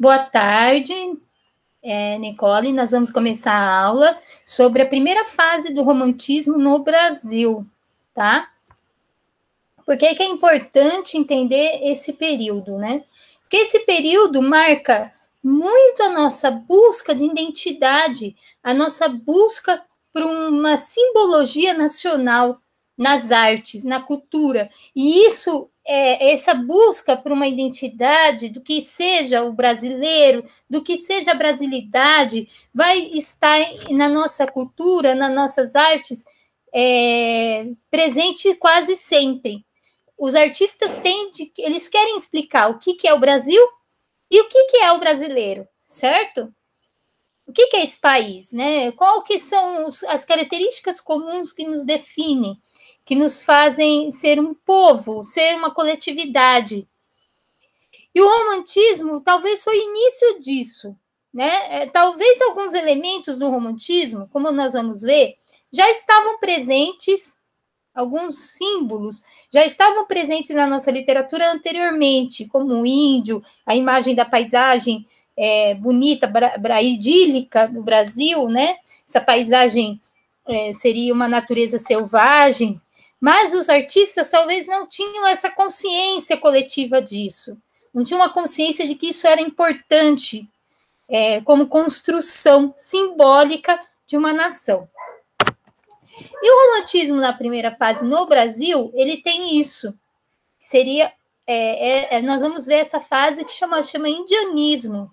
Boa tarde, Nicole. Nós vamos começar a aula sobre a primeira fase do romantismo no Brasil, tá? Por que é importante entender esse período, né? Porque esse período marca muito a nossa busca de identidade, a nossa busca por uma simbologia nacional nas artes, na cultura. E isso, essa busca por uma identidade do que seja o brasileiro, do que seja a brasilidade, vai estar na nossa cultura, nas nossas artes, presente quase sempre. Os artistas eles querem explicar o que é o Brasil e o que é o brasileiro, certo? O que é esse país, né? Qual que são as características comuns que nos definem, que nos fazem ser um povo, ser uma coletividade? E o romantismo talvez foi o início disso, né? Talvez alguns elementos do romantismo, como nós vamos ver, já estavam presentes, alguns símbolos já estavam presentes na nossa literatura anteriormente, como o índio, a imagem da paisagem bonita, idílica do Brasil, né? Essa paisagem seria uma natureza selvagem, mas os artistas talvez não tinham essa consciência coletiva disso, não tinham uma consciência de que isso era importante como construção simbólica de uma nação. E o romantismo na primeira fase no Brasil, ele tem isso. Seria, nós vamos ver essa fase que chama indianismo,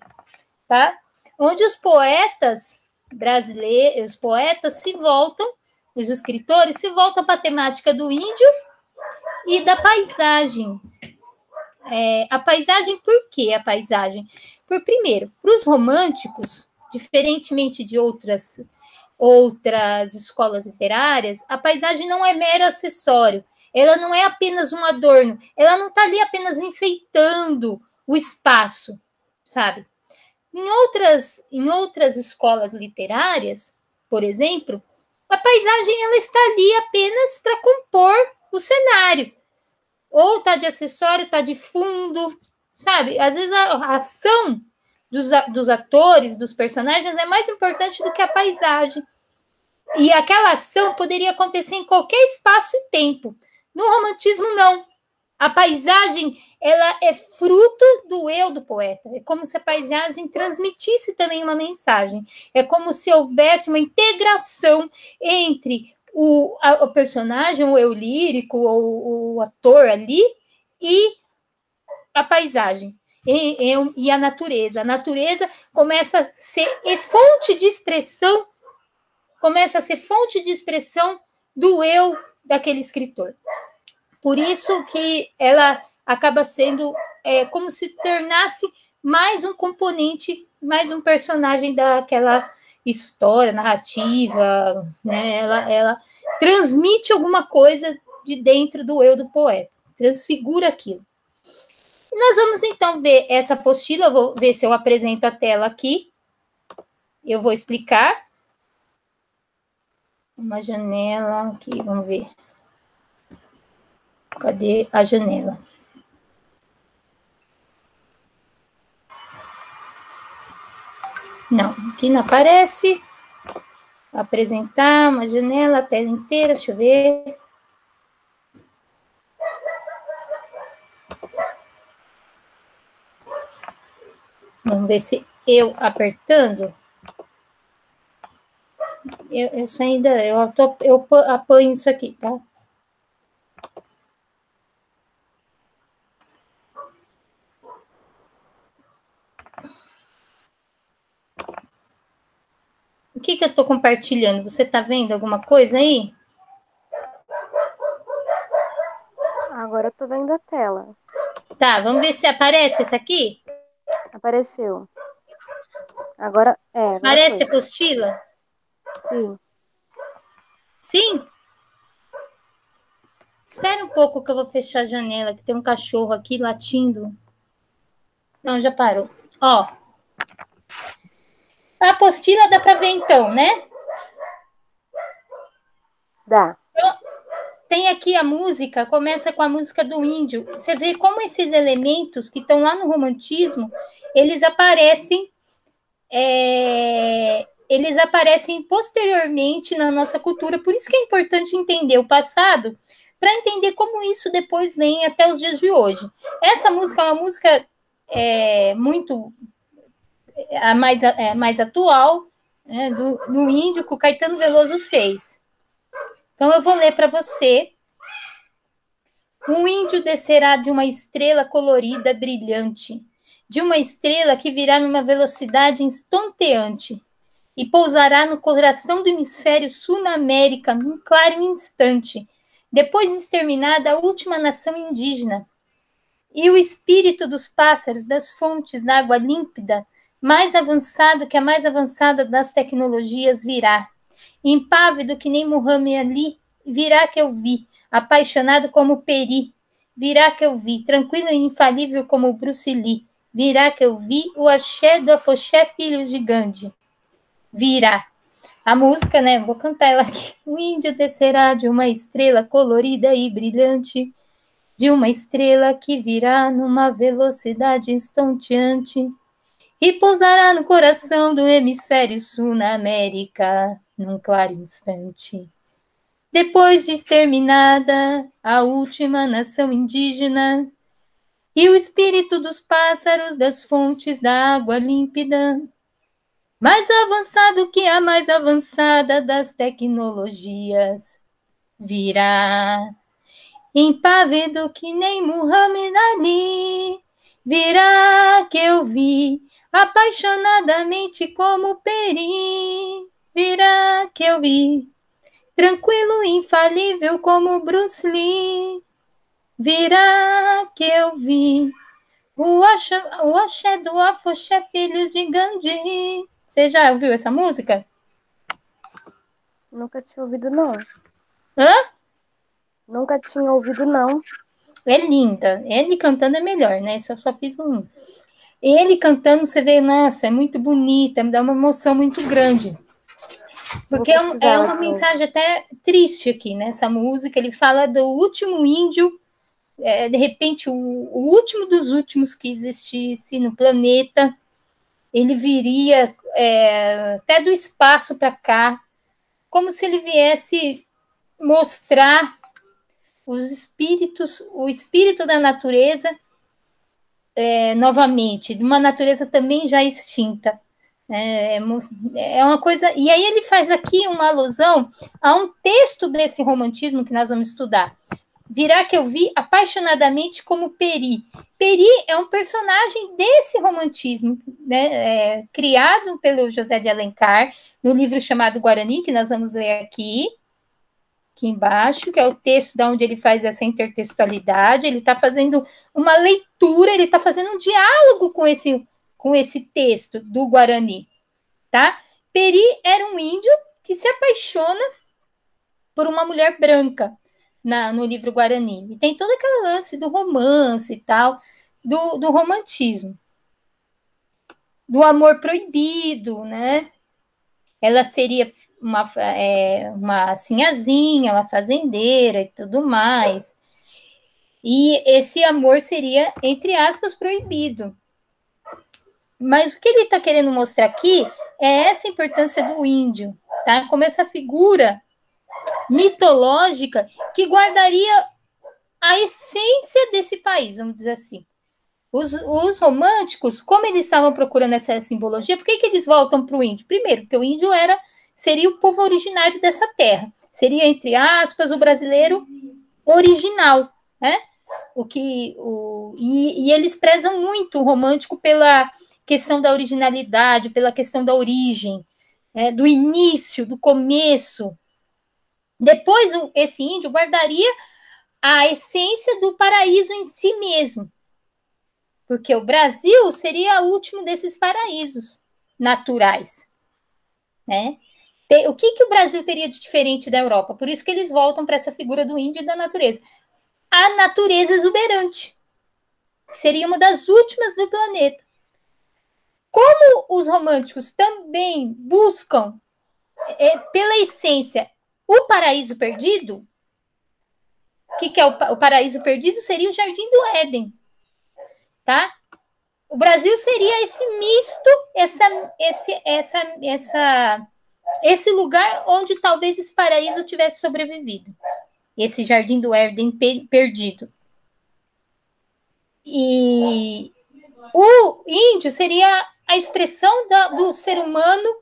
tá? Onde os poetas brasileiros, os poetas se voltam, os escritores se voltam para a temática do índio e da paisagem. A paisagem, por quê a paisagem? Primeiro, para os românticos, diferentemente de outras escolas literárias, a paisagem não é mero acessório, ela não é apenas um adorno, ela não está ali apenas enfeitando o espaço, sabe? Em outras escolas literárias, por exemplo, a paisagem ela está ali apenas para compor o cenário, ou está de acessório, está de fundo, sabe? Às vezes a ação dos atores, dos personagens, é mais importante do que a paisagem. E aquela ação poderia acontecer em qualquer espaço e tempo. No romantismo, não. A paisagem, ela é fruto do eu do poeta. É como se a paisagem transmitisse também uma mensagem. É como se houvesse uma integração entre o personagem, o eu lírico, ou o ator ali, e a paisagem. E a natureza. A natureza começa a ser fonte de expressão, do eu daquele escritor. Por isso que ela acaba sendo como se tornasse mais um componente, mais um personagem daquela história, narrativa, né? Ela transmite alguma coisa de dentro do eu do poeta, transfigura aquilo. E nós vamos então ver essa apostila, eu vou ver se eu apresento a tela aqui, eu vou explicar. Uma janela aqui, vamos ver. Cadê a janela? Não, aqui não aparece. Apresentar uma janela, a tela inteira, deixa eu ver. Vamos ver se eu apertando. Isso ainda, eu apanho isso aqui, tá? O que eu estou compartilhando? Você está vendo alguma coisa aí? Agora eu estou vendo a tela. Tá, vamos ver se aparece essa aqui? Apareceu. Agora Aparece a apostila? Sim. Sim? Espera um pouco que eu vou fechar a janela, que tem um cachorro aqui latindo. Não, já parou. Ó. A apostila dá para ver então, né? Dá. tem aqui a música, começa com a música do índio. Você vê como esses elementos que estão lá no romantismo, eles aparecem posteriormente na nossa cultura. Por isso que é importante entender o passado, para entender como isso depois vem até os dias de hoje. Essa música é uma música muito mais atual, né, do índio que o Caetano Veloso fez. Então eu vou ler para você. Um índio descerá de uma estrela colorida, brilhante, de uma estrela que virá numa velocidade estonteante e pousará no coração do hemisfério sul na América num claro instante, depois de exterminada a última nação indígena. E o espírito dos pássaros, das fontes da água límpida, mais avançado que a mais avançada das tecnologias, virá. Impávido que nem Muhammad Ali, virá que eu vi, apaixonado como Peri, virá que eu vi, tranquilo e infalível como Bruce Lee, virá que eu vi o axé do Afoxé, filhos de Gandhi. Virá. A música, né? Vou cantar ela aqui. O índio descerá de uma estrela colorida e brilhante, de uma estrela que virá numa velocidade estonteante e pousará no coração do hemisfério sul na América, num claro instante. Depois de exterminada a última nação indígena e o espírito dos pássaros das fontes da água límpida, mais avançado que a mais avançada das tecnologias, virá. Impávido que nem Muhammad Ali, virá que eu vi, apaixonadamente como Peri, virá que eu vi, tranquilo e infalível como Bruce Lee, virá que eu vi, o axé do Afoxé, filhos de Gandhi. Você já ouviu essa música? Nunca tinha ouvido, não. Hã? Nunca tinha ouvido, não. É linda. Ele cantando é melhor, né? Eu só fiz um. Ele cantando, você vê, nossa, é muito bonita, me dá uma emoção muito grande. Porque é uma mensagem até triste aqui, né? Essa música, ele fala do último índio, de repente, o último dos últimos que existisse no planeta, ele viria até do espaço para cá, como se ele viesse mostrar o espírito da natureza novamente, de uma natureza também já extinta. É uma coisa. E aí ele faz aqui uma alusão a um texto desse romantismo que nós vamos estudar. Virá que eu vi apaixonadamente como Peri. Peri é um personagem desse romantismo, né, criado pelo José de Alencar, no livro chamado Guarani, que nós vamos ler aqui embaixo, que é o texto de onde ele faz essa intertextualidade. Ele está fazendo uma leitura, ele está fazendo um diálogo com esse texto do Guarani, tá? Peri era um índio que se apaixona por uma mulher branca no livro Guarani. E tem todo aquele lance do romance e tal, do romantismo. Do amor proibido, né? Ela seria uma sinhazinha, uma fazendeira e tudo mais. E esse amor seria, entre aspas, proibido. Mas o que ele está querendo mostrar aqui é essa importância do índio, tá? Como essa figura mitológica que guardaria a essência desse país, vamos dizer assim. Os românticos, como eles estavam procurando essa simbologia, por que eles voltam para o índio? Primeiro, porque o índio seria o povo originário dessa terra. Seria, entre aspas, o brasileiro original, né? E eles prezam muito o romântico pela questão da originalidade, pela questão da origem, do início, do começo. Depois, esse índio guardaria a essência do paraíso em si mesmo, porque o Brasil seria o último desses paraísos naturais, né? O que o Brasil teria de diferente da Europa? Por isso que eles voltam para essa figura do índio e da natureza. A natureza exuberante, que seria uma das últimas do planeta. Como os românticos também buscam, pela essência, o paraíso perdido, O que é o paraíso perdido? Seria o Jardim do Éden, tá? O Brasil seria esse misto, esse lugar onde talvez esse paraíso tivesse sobrevivido. Esse Jardim do Éden perdido. E o índio seria a expressão do ser humano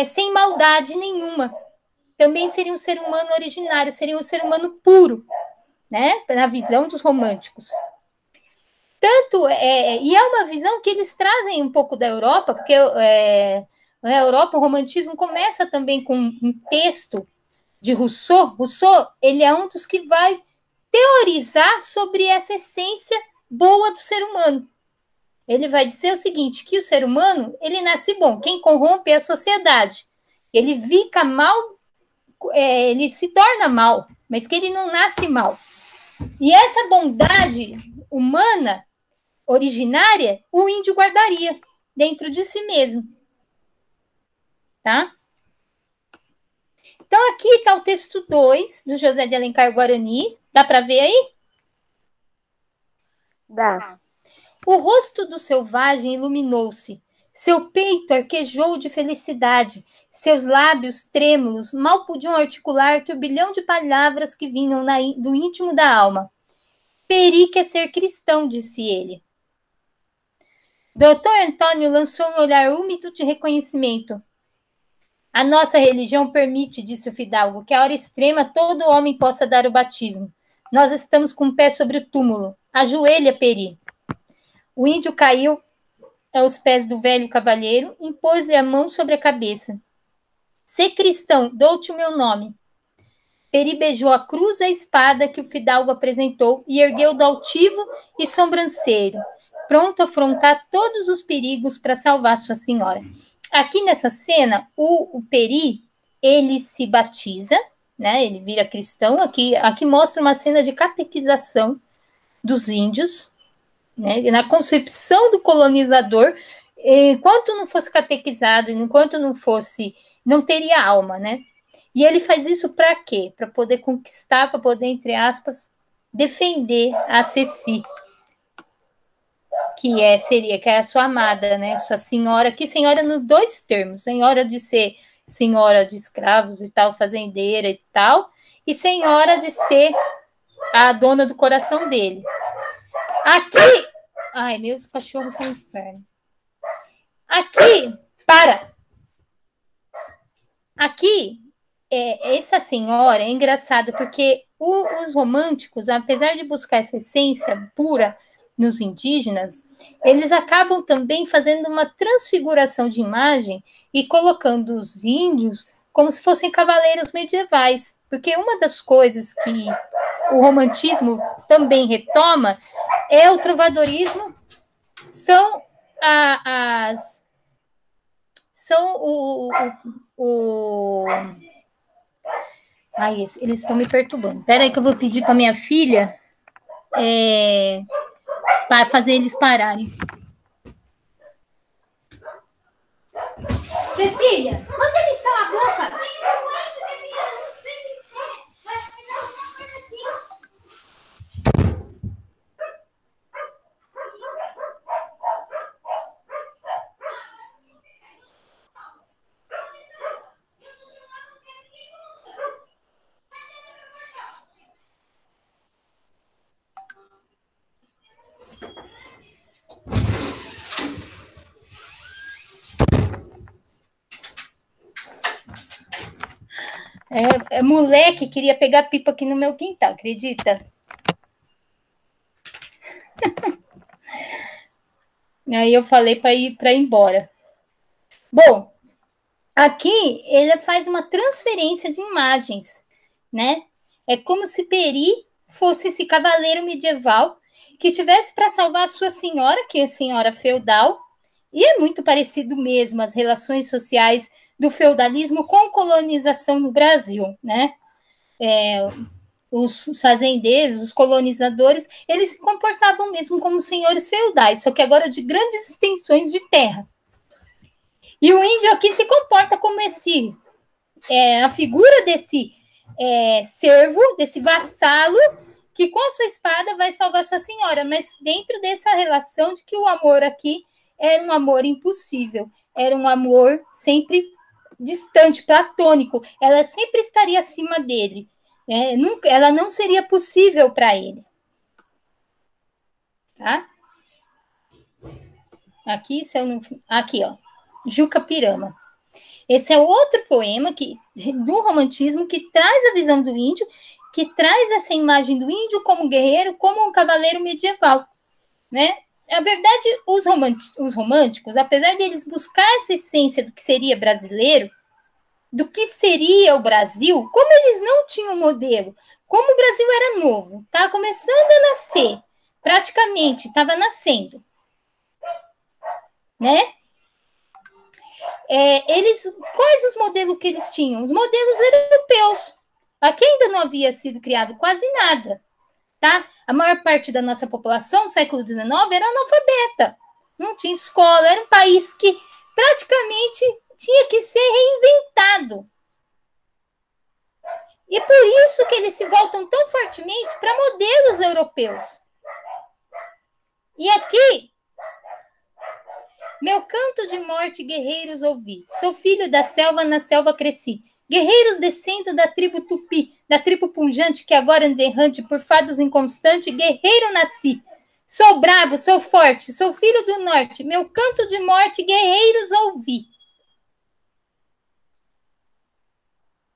sem maldade nenhuma. Também seria um ser humano originário, seria um ser humano puro, né? Na visão dos românticos. E é uma visão que eles trazem um pouco da Europa, porque na Europa o romantismo começa também com um texto de Rousseau. Rousseau, ele é um dos que vai teorizar sobre essa essência boa do ser humano. Ele vai dizer o seguinte, que o ser humano, ele nasce bom, quem corrompe é a sociedade. Ele fica mal, ele se torna mal, mas que ele não nasce mal. E essa bondade humana, originária, o índio guardaria dentro de si mesmo. Tá? Então, aqui está o texto 2 do José de Alencar Guarani. Dá para ver aí? Dá. O rosto do selvagem iluminou-se. Seu peito arquejou de felicidade. Seus lábios trêmulos mal podiam articular o turbilhão de palavras que vinham do íntimo da alma. Peri quer ser cristão, disse ele. Doutor Antônio lançou um olhar úmido de reconhecimento. A nossa religião permite, disse o fidalgo, que à hora extrema todo homem possa dar o batismo. Nós estamos com o pé sobre o túmulo. Ajoelha, Peri. O índio caiu aos pés do velho cavalheiro, impôs-lhe a mão sobre a cabeça. Sê cristão, dou-te o meu nome. Peri beijou a cruz e a espada que o fidalgo apresentou e ergueu do altivo e sobranceiro, pronto a afrontar todos os perigos para salvar sua senhora. Aqui nessa cena, o Peri, ele se batiza, né? Ele vira cristão. Aqui mostra uma cena de catequização dos índios, né? Na concepção do colonizador, enquanto não fosse catequizado, enquanto não teria alma, né? E ele faz isso para quê? Para poder conquistar, para poder, entre aspas, defender a Ceci, que é a sua amada, né? Sua senhora, que senhora nos dois termos, senhora de ser senhora de escravos e tal, fazendeira e tal, e senhora de ser a dona do coração dele. Aqui, ai, meus cachorros são um inferno. Aqui, para! Aqui, essa senhora é engraçado, porque os românticos, apesar de buscar essa essência pura nos indígenas, eles acabam também fazendo uma transfiguração de imagem e colocando os índios como se fossem cavaleiros medievais, porque uma das coisas que o romantismo também retoma é o trovadorismo, Ai, eles estão me perturbando. Espera aí que eu vou pedir para minha filha para fazer eles pararem. Cecília, manda eles calar a boca. Moleque queria pegar pipa aqui no meu quintal, acredita? Aí eu falei para ir embora. Bom, aqui ele faz uma transferência de imagens, né? É como se Peri fosse esse cavaleiro medieval que tivesse para salvar a sua senhora, que é a senhora feudal, e é muito parecido mesmo as relações sociais do feudalismo com colonização no Brasil, né? Os fazendeiros, os colonizadores, eles se comportavam mesmo como senhores feudais, só que agora de grandes extensões de terra. E o índio aqui se comporta como a figura desse servo, desse vassalo, que com a sua espada vai salvar sua senhora, mas dentro dessa relação de que o amor aqui era um amor impossível, era um amor sempre distante, platônico, ela sempre estaria acima dele, ela não seria possível para ele. Tá? Aqui, se eu não... Aqui, ó, Juca Pirama. Esse é outro poema do romantismo que traz a visão do índio, que traz essa imagem do índio como guerreiro, como um cavaleiro medieval, né? Na verdade, os românticos, apesar de eles buscar essa essência do que seria brasileiro, do que seria o Brasil, como eles não tinham modelo, como o Brasil era novo, estava começando a nascer, praticamente estava nascendo, né? Quais os modelos que eles tinham? Os modelos europeus. Aqui ainda não havia sido criado quase nada, tá? A maior parte da nossa população, no século XIX, era analfabeta. Não tinha escola, era um país que praticamente tinha que ser reinventado. E por isso que eles se voltam tão fortemente para modelos europeus. E aqui, meu canto de morte, guerreiros, ouvi. Sou filho da selva, na selva cresci. Guerreiros descendo da tribo Tupi, da tribo punjante, que agora anda errante por fados inconstante, guerreiro nasci. Sou bravo, sou forte, sou filho do norte. Meu canto de morte, guerreiros, ouvi.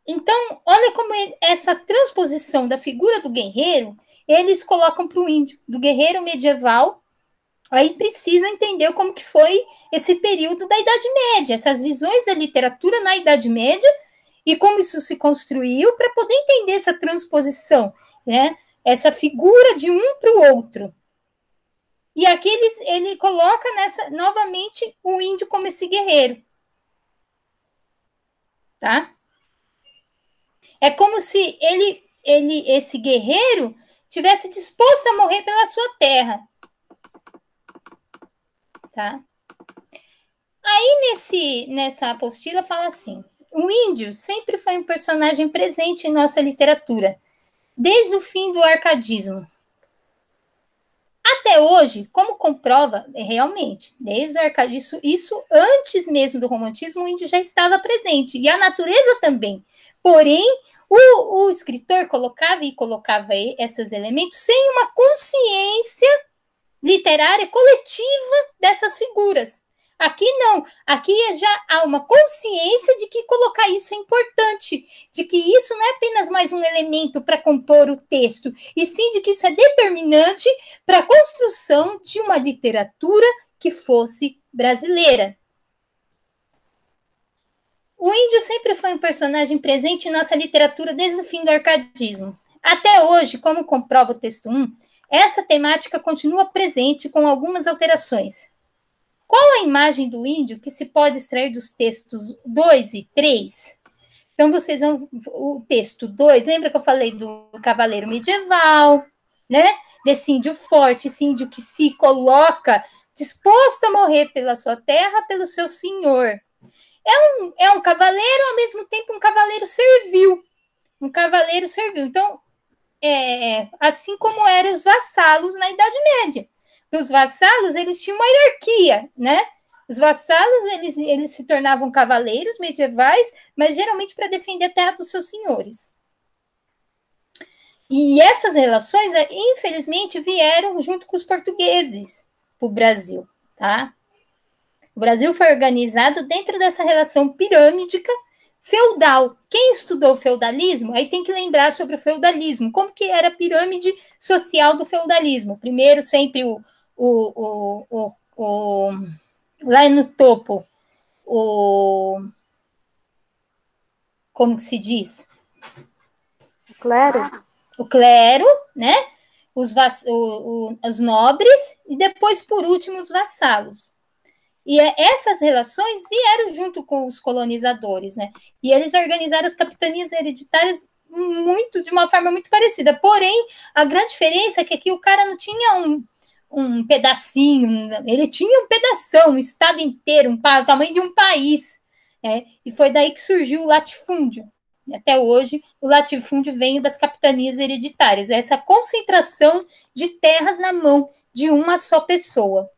Então, olha como essa transposição da figura do guerreiro, eles colocam para o índio, do guerreiro medieval. Aí precisa entender como que foi esse período da Idade Média, essas visões da literatura na Idade Média e como isso se construiu para poder entender essa transposição, né? Essa figura de um para o outro. E aqui ele coloca novamente o índio como esse guerreiro. Tá? É como se esse guerreiro tivesse disposto a morrer pela sua terra. Tá? Aí nessa apostila fala assim: o índio sempre foi um personagem presente em nossa literatura, desde o fim do arcadismo. Até hoje, como comprova, realmente, desde o arcadismo, isso antes mesmo do romantismo, o índio já estava presente, e a natureza também. Porém, o escritor colocava esses elementos sem uma consciência literária coletiva dessas figuras. Aqui não, aqui já há uma consciência de que colocar isso é importante, de que isso não é apenas mais um elemento para compor o texto, e sim de que isso é determinante para a construção de uma literatura que fosse brasileira. O índio sempre foi um personagem presente em nossa literatura desde o fim do arcadismo. Até hoje, como comprova o texto 1, essa temática continua presente com algumas alterações. Qual a imagem do índio que se pode extrair dos textos 2 e 3? Então, vocês vão... O texto 2, lembra que eu falei do cavaleiro medieval, né? Desse índio forte, esse índio que se coloca disposto a morrer pela sua terra, pelo seu senhor. É um cavaleiro, ao mesmo tempo um cavaleiro servil. Um cavaleiro servil. Então, assim como eram os vassalos na Idade Média. Os vassalos, eles tinham uma hierarquia, né? Os vassalos, eles se tornavam cavaleiros medievais, mas geralmente para defender a terra dos seus senhores. E essas relações, infelizmente, vieram junto com os portugueses para o Brasil, tá? O Brasil foi organizado dentro dessa relação pirâmidica feudal. Quem estudou o feudalismo, aí tem que lembrar sobre o feudalismo, como que era a pirâmide social do feudalismo. Primeiro, sempre lá no topo, como que se diz? O clero, né? Os nobres, e depois, por último, os vassalos. E essas relações vieram junto com os colonizadores, né? E eles organizaram as capitanias hereditárias de uma forma muito parecida. Porém, a grande diferença é que aqui o cara não tinha um pedacinho, ele tinha um pedação, um estado inteiro, o tamanho de um país. E foi daí que surgiu o latifúndio, Até hoje, o latifúndio vem das capitanias hereditárias, essa concentração de terras na mão de uma só pessoa.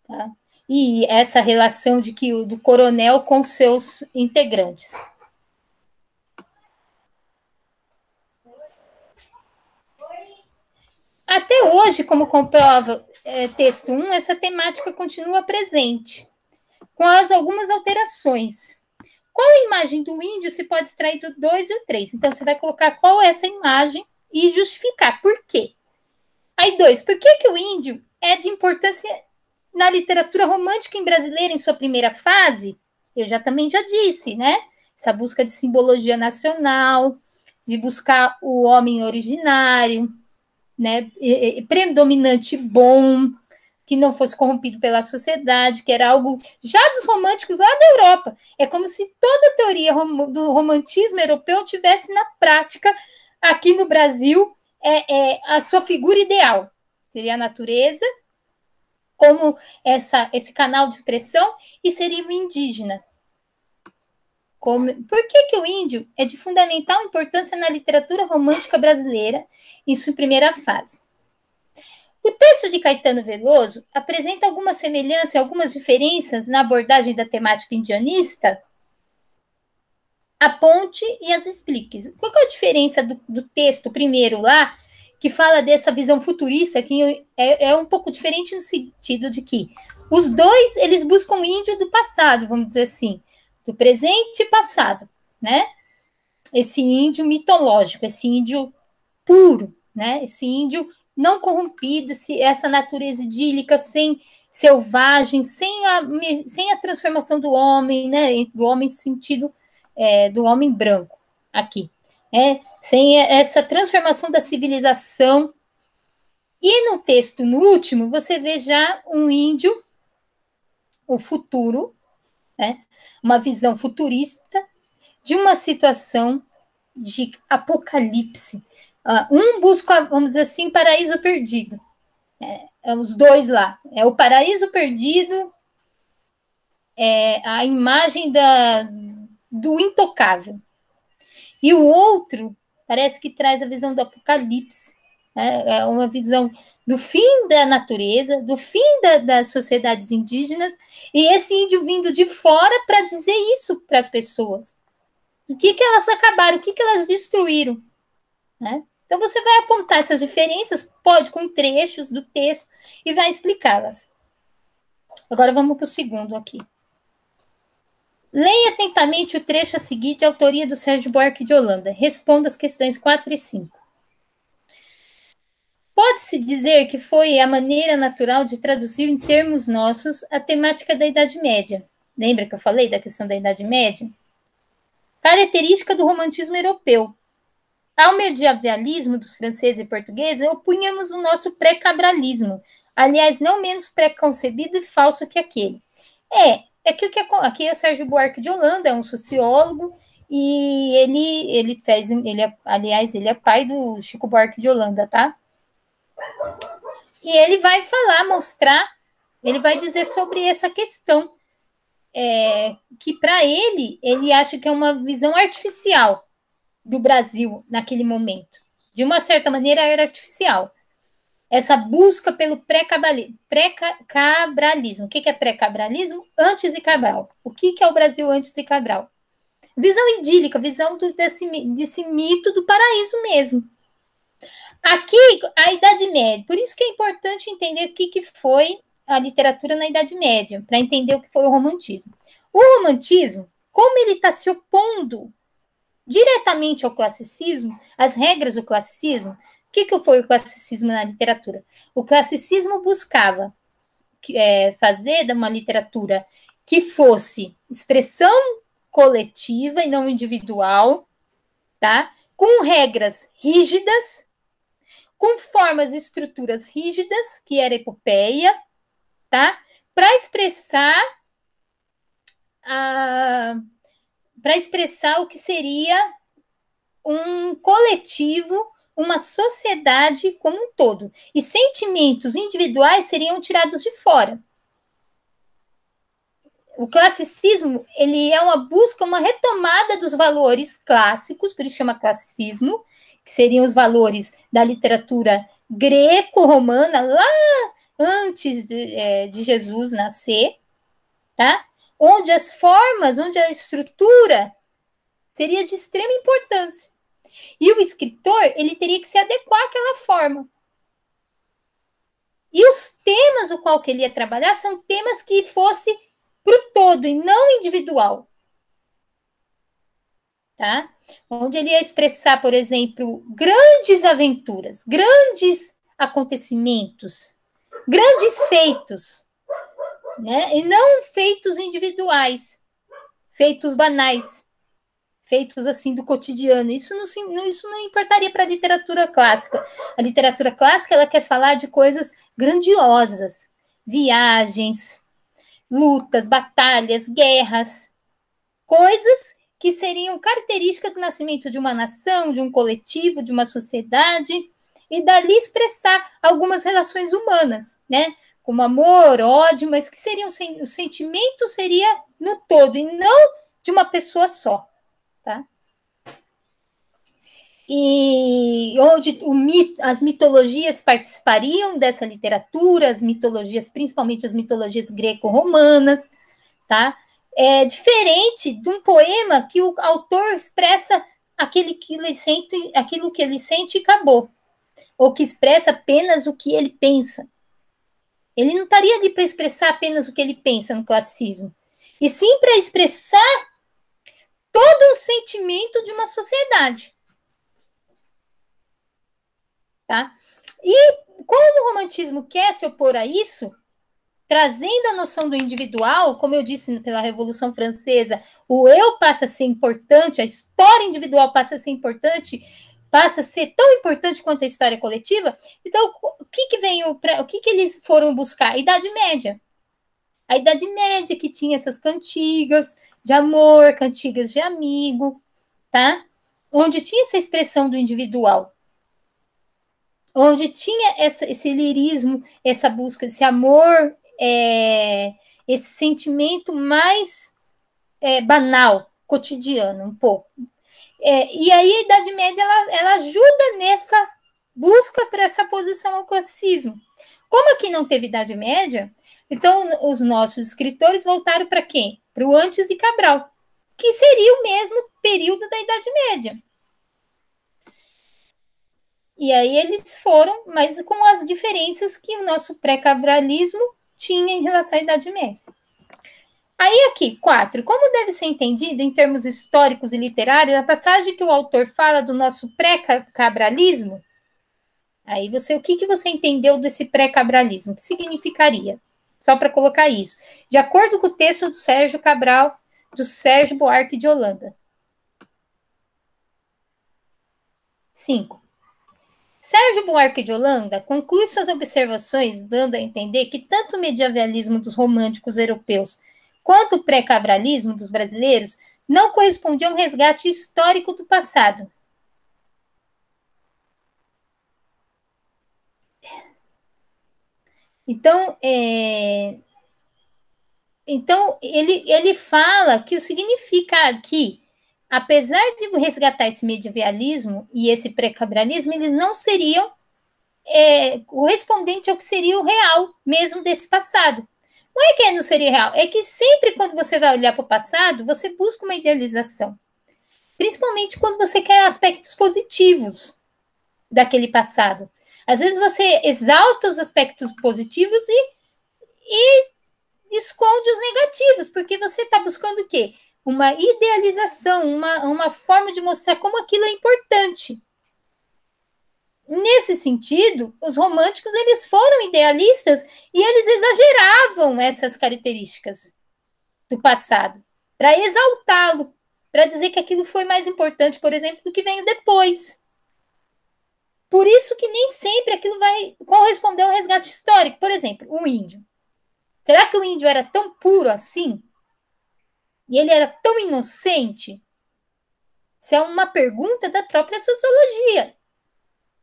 Tá? E essa relação do coronel com seus integrantes. Até hoje, como comprova texto 1, essa temática continua presente, com algumas alterações. Qual a imagem do índio se pode extrair do 2 e o 3? Então, você vai colocar qual é essa imagem e justificar por quê. Aí, 2, por que o índio é de importância na literatura romântica em brasileira em sua primeira fase? Eu também já disse, né? Essa busca de simbologia nacional, de buscar o homem originário, né? Predominante bom, que não fosse corrompido pela sociedade, que era algo já dos românticos lá da Europa. É como se toda a teoria do romantismo europeu tivesse na prática aqui no Brasil a sua figura ideal. Seria a natureza como esse canal de expressão e seria o indígena. Por que o índio é de fundamental importância na literatura romântica brasileira em sua primeira fase? O texto de Caetano Veloso apresenta alguma semelhança e algumas diferenças na abordagem da temática indianista? Aponte e as explique. Qual é a diferença do texto primeiro lá, que fala dessa visão futurista, que é um pouco diferente no sentido de que os dois, eles buscam o índio do passado, vamos dizer assim, do presente e passado, né? Esse índio mitológico, esse índio puro, né? Esse índio não corrompido, essa natureza idílica, sem selvagem, sem a transformação do homem, né? Do homem sentido do homem branco aqui, sem essa transformação da civilização. E no texto, no último, você vê já um índio, o futuro, né? Uma visão futurista de uma situação de apocalipse. Um busca, vamos dizer assim, paraíso perdido. Os dois lá. É o paraíso perdido, a imagem do intocável. E o outro parece que traz a visão do apocalipse. É uma visão do fim da natureza, do fim das sociedades indígenas, e esse índio vindo de fora para dizer isso para as pessoas. O que elas acabaram, o que elas destruíram, né? Então, você vai apontar essas diferenças, pode com trechos do texto, e vai explicá-las. Agora, vamos para o segundo aqui. Leia atentamente o trecho a seguir de autoria do Sérgio Buarque de Holanda. Responda as questões 4 e 5. Pode-se dizer que foi a maneira natural de traduzir em termos nossos a temática da Idade Média. Lembra que eu falei da questão da Idade Média? Característica do romantismo europeu. Ao medievalismo dos franceses e portugueses, opunhamos o nosso pré-cabralismo, aliás, não menos pré-concebido e falso que aquele. Aqui é o Sérgio Buarque de Holanda, é um sociólogo, e ele é pai do Chico Buarque de Holanda, tá? E ele vai mostrar, ele vai dizer sobre essa questão, que para ele acha que é uma visão artificial do Brasil naquele momento. De uma certa maneira, era artificial. Essa busca pelo pré-cabralismo. O que é pré-cabralismo? Antes de Cabral. O que é o Brasil antes de Cabral? Visão idílica, visão desse mito do paraíso mesmo. Aqui, a Idade Média. Por isso que é importante entender o que foi a literatura na Idade Média, para entender o que foi o romantismo. O romantismo, como ele está se opondo diretamente ao classicismo, as regras do classicismo, o que foi o classicismo na literatura? O classicismo buscava fazer uma literatura que fosse expressão coletiva e não individual, tá? Com regras rígidas, com formas e estruturas rígidas, que era a epopeia, tá? Para expressar o que seria um coletivo, uma sociedade como um todo. E sentimentos individuais seriam tirados de fora. O classicismo, ele é uma busca, uma retomada dos valores clássicos, por isso chama classicismo, que seriam os valores da literatura greco-romana, lá antes de Jesus nascer, tá? Onde as formas, onde a estrutura seria de extrema importância. E o escritor, ele teria que se adequar àquela forma. E os temas o qual que ele ia trabalhar são temas que fosse para o todo e não individual. Tá? Onde ele ia expressar, por exemplo, grandes aventuras, grandes acontecimentos, grandes feitos, né? E não feitos individuais, feitos banais, feitos assim do cotidiano. Isso não importaria para a literatura clássica. A literatura clássica, ela quer falar de coisas grandiosas, viagens, lutas, batalhas, guerras, coisas que seriam características do nascimento de uma nação, de um coletivo, de uma sociedade, e dali expressar algumas relações humanas, né? Como amor, ódio, mas que seriam, o sentimento seria no todo, e não de uma pessoa só, tá? E onde as mitologias participariam dessa literatura, as mitologias, principalmente as mitologias greco-romanas, tá? É diferente de um poema que o autor expressa aquilo que ele sente e acabou, ou que expressa apenas o que ele pensa. Ele não estaria ali para expressar apenas o que ele pensa no classicismo, e sim para expressar todo o sentimento de uma sociedade. Tá? E como o romantismo quer se opor a isso, trazendo a noção do individual, como eu disse pela Revolução Francesa, o eu passa a ser importante, a história individual passa a ser importante, passa a ser tão importante quanto a história coletiva. Então, o que eles foram buscar? A Idade Média. A Idade Média que tinha essas cantigas de amor, cantigas de amigo, tá? Onde tinha essa expressão do individual. Onde tinha esse lirismo, essa busca, esse amor, esse sentimento mais banal, cotidiano, um pouco. E aí a Idade Média, ela ajuda nessa busca para essa posição ao classicismo. Como aqui não teve Idade Média, então os nossos escritores voltaram para quem? Para o Antes e Cabral, que seria o mesmo período da Idade Média. E aí eles foram, mas com as diferenças que o nosso pré-cabralismo tinha em relação à Idade Média. Aí aqui, 4. Como deve ser entendido em termos históricos e literários a passagem que o autor fala do nosso pré-cabralismo? Aí o que você entendeu desse pré-cabralismo? O que significaria? Só para colocar isso. De acordo com o texto do Sérgio Cabral, do Sérgio Buarque de Holanda. 5. Sérgio Buarque de Holanda conclui suas observações dando a entender que tanto o medievalismo dos românticos europeus quanto o pré-cabralismo dos brasileiros não correspondiam a um resgate histórico do passado. Então, ele fala que o significado que, apesar de resgatar esse medievalismo e esse pré-cabralismo, eles não seriam correspondente ao que seria o real mesmo desse passado. Não é que não seria real, é que sempre quando você vai olhar para o passado, você busca uma idealização. Principalmente quando você quer aspectos positivos daquele passado. Às vezes você exalta os aspectos positivos e esconde os negativos, porque você está buscando o quê? Uma idealização, uma forma de mostrar como aquilo é importante. Nesse sentido, os românticos eles foram idealistas e eles exageravam essas características do passado para exaltá-lo, para dizer que aquilo foi mais importante, por exemplo, do que veio depois. Por isso que nem sempre aquilo vai corresponder ao resgate histórico. Por exemplo, o índio. Será que o índio era tão puro assim? E ele era tão inocente? Isso é uma pergunta da própria sociologia.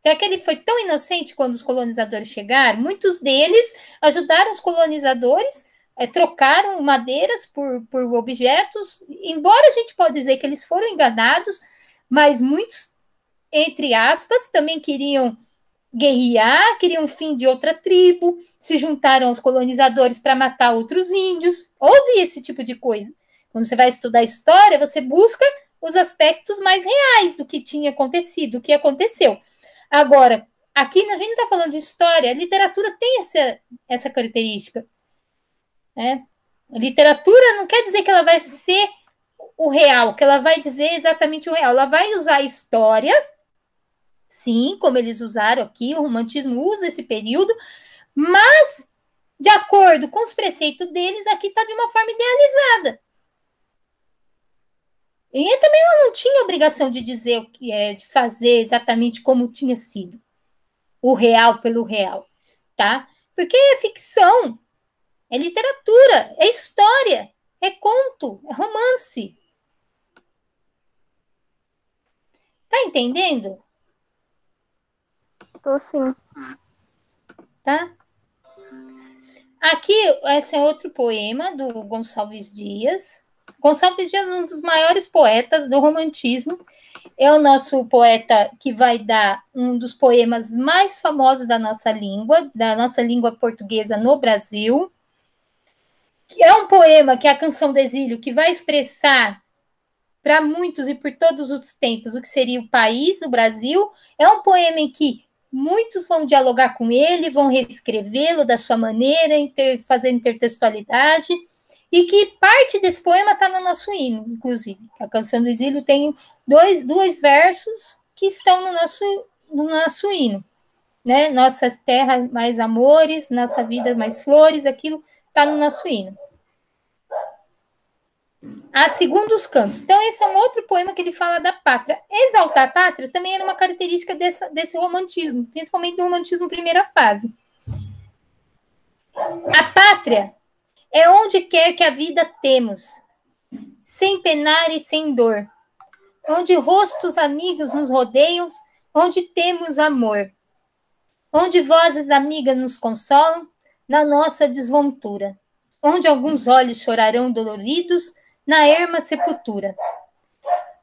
Será que ele foi tão inocente quando os colonizadores chegaram? Muitos deles ajudaram os colonizadores trocaram madeiras por objetos, embora a gente pode dizer que eles foram enganados, mas muitos, entre aspas, também queriam guerrear, queriam o fim de outra tribo, se juntaram aos colonizadores para matar outros índios. Houve esse tipo de coisa. Quando você vai estudar história, você busca os aspectos mais reais do que tinha acontecido, do que aconteceu. Agora, aqui a gente não está falando de história, a literatura tem essa característica. Né? A literatura não quer dizer que ela vai ser o real, que ela vai dizer exatamente o real. Ela vai usar a história, sim, como eles usaram aqui, o romantismo usa esse período, mas, de acordo com os preceitos deles, aqui está de uma forma idealizada. E também ela não tinha obrigação de dizer o que é, de fazer exatamente como tinha sido. O real pelo real, tá? Porque é ficção, é literatura, é história, é conto, é romance. Tá entendendo? Tô sim. Tá? Aqui, esse é outro poema do Gonçalves Dias. Gonçalves Dias é um dos maiores poetas do romantismo. É o nosso poeta que vai dar um dos poemas mais famosos da nossa língua portuguesa no Brasil. É um poema que é a Canção do Exílio, que vai expressar para muitos e por todos os tempos o que seria o país, o Brasil. É um poema em que muitos vão dialogar com ele, vão reescrevê-lo da sua maneira, fazer intertextualidade, e que parte desse poema está no nosso hino, inclusive. A Canção do Exílio tem dois versos que estão no nosso hino. Né? Nossa terra mais amores, nossa vida mais flores, aquilo está no nosso hino. A Segundos Campos. Então, esse é um outro poema que ele fala da pátria. Exaltar a pátria também era uma característica desse romantismo, principalmente do romantismo primeira fase. A pátria é onde quer que a vida temos, sem penar e sem dor, onde rostos amigos nos rodeiam, onde temos amor, onde vozes amigas nos consolam na nossa desventura, onde alguns olhos chorarão doloridos na erma sepultura.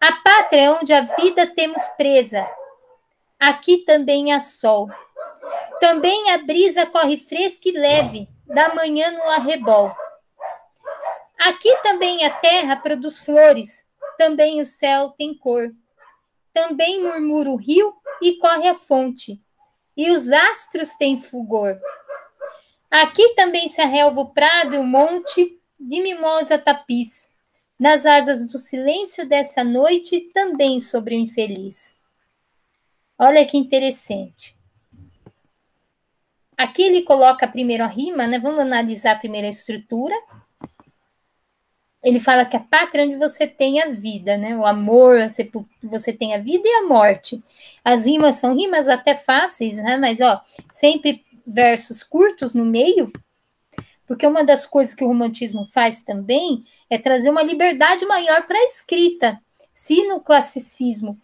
A pátria é onde a vida temos presa, aqui também há sol. Também a brisa corre fresca e leve, da manhã no arrebol. Aqui também a terra produz flores, também o céu tem cor. Também murmura o rio e corre a fonte, e os astros têm fulgor. Aqui também se arrelva o prado e o monte de mimosa tapiz. Nas asas do silêncio dessa noite, também sobre o infeliz. Olha que interessante. Aqui ele coloca primeiro a rima, né? Vamos analisar primeiro a estrutura. Ele fala que a pátria é onde você tem a vida, né? O amor, você tem a vida e a morte. As rimas são rimas até fáceis, né? Mas, sempre versos curtos no meio, porque uma das coisas que o romantismo faz também é trazer uma liberdade maior para a escrita. Se no classicismo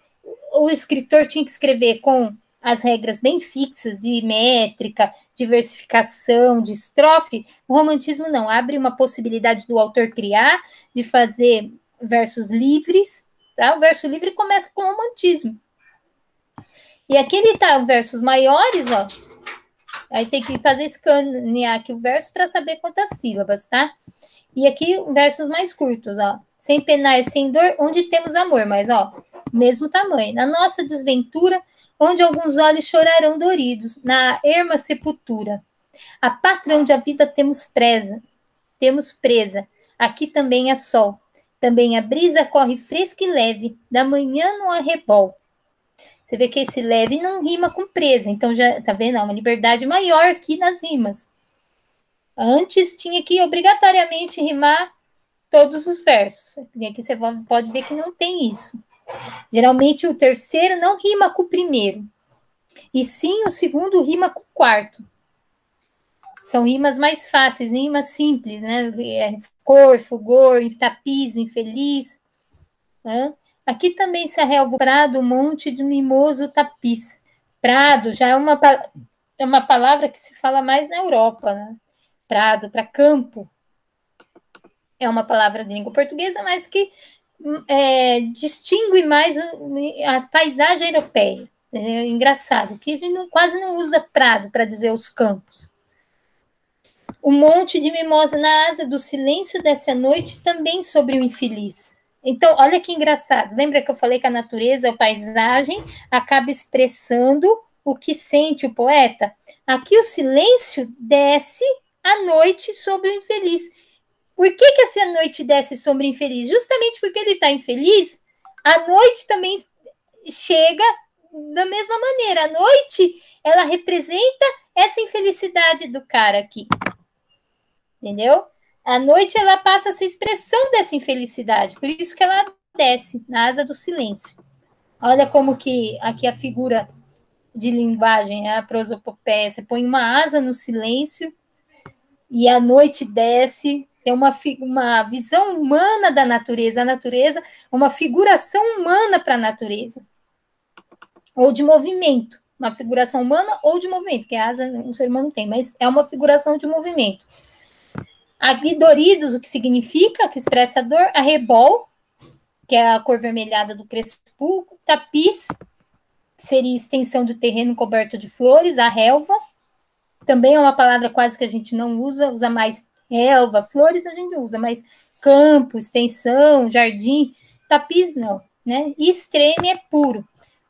o escritor tinha que escrever com as regras bem fixas de métrica, de versificação, de estrofe, o romantismo não, abre uma possibilidade do autor criar, de fazer versos livres, tá? O verso livre começa com o romantismo. E aqui ele tá, versos maiores, aí tem que fazer escanear aqui o verso para saber quantas sílabas, tá? E aqui versos mais curtos, sem penar e sem dor, onde temos amor, mas, mesmo tamanho. Na nossa desventura, onde alguns olhos chorarão doridos, na erma sepultura. A pátria onde a vida temos presa, aqui também há sol. Também a brisa corre fresca e leve, da manhã no arrebol. Você vê que esse leve não rima com presa, então já, tá vendo? Há uma liberdade maior aqui nas rimas. Antes tinha que obrigatoriamente rimar todos os versos. E aqui você pode ver que não tem isso. Geralmente o terceiro não rima com o primeiro, e sim o segundo rima com o quarto. São rimas mais fáceis, rimas simples, né? Cor, fulgor, tapiz, infeliz. Né? Aqui também se arrelva o prado, um monte de mimoso tapiz. Prado já é uma palavra que se fala mais na Europa, né? Prado, para campo. é uma palavra de língua portuguesa, mas que distingue mais a paisagem europeia. É engraçado, que a gente quase não usa prado para dizer os campos. O monte de mimosa na asa do silêncio desce a noite também sobre o infeliz. Então, olha que engraçado. Lembra que eu falei que a natureza, a paisagem, acaba expressando o que sente o poeta? Aqui o silêncio desce à noite sobre o infeliz. Por que essa noite desce sobre o infeliz? Justamente porque ele está infeliz, a noite também chega da mesma maneira. A noite, ela representa essa infelicidade do cara aqui. Entendeu? A noite, ela passa essa expressão dessa infelicidade. Por isso que ela desce na asa do silêncio. Olha como que aqui a figura de linguagem, a prosopopeia, você põe uma asa no silêncio e a noite desce, tem uma visão humana da natureza, a natureza, uma figuração humana para a natureza, ou de movimento, uma figuração humana ou de movimento, porque a asa o ser humano tem, mas é uma figuração de movimento. Agridoridos, o que significa, que expressa a dor, arrebol, que é a cor vermelhada do crepúsculo, tapiz, que seria extensão de terreno coberto de flores, a relva, também é uma palavra quase que a gente não usa mais relva, flores a gente usa, mas campo, extensão, jardim, tapiz não, né? E extreme é puro.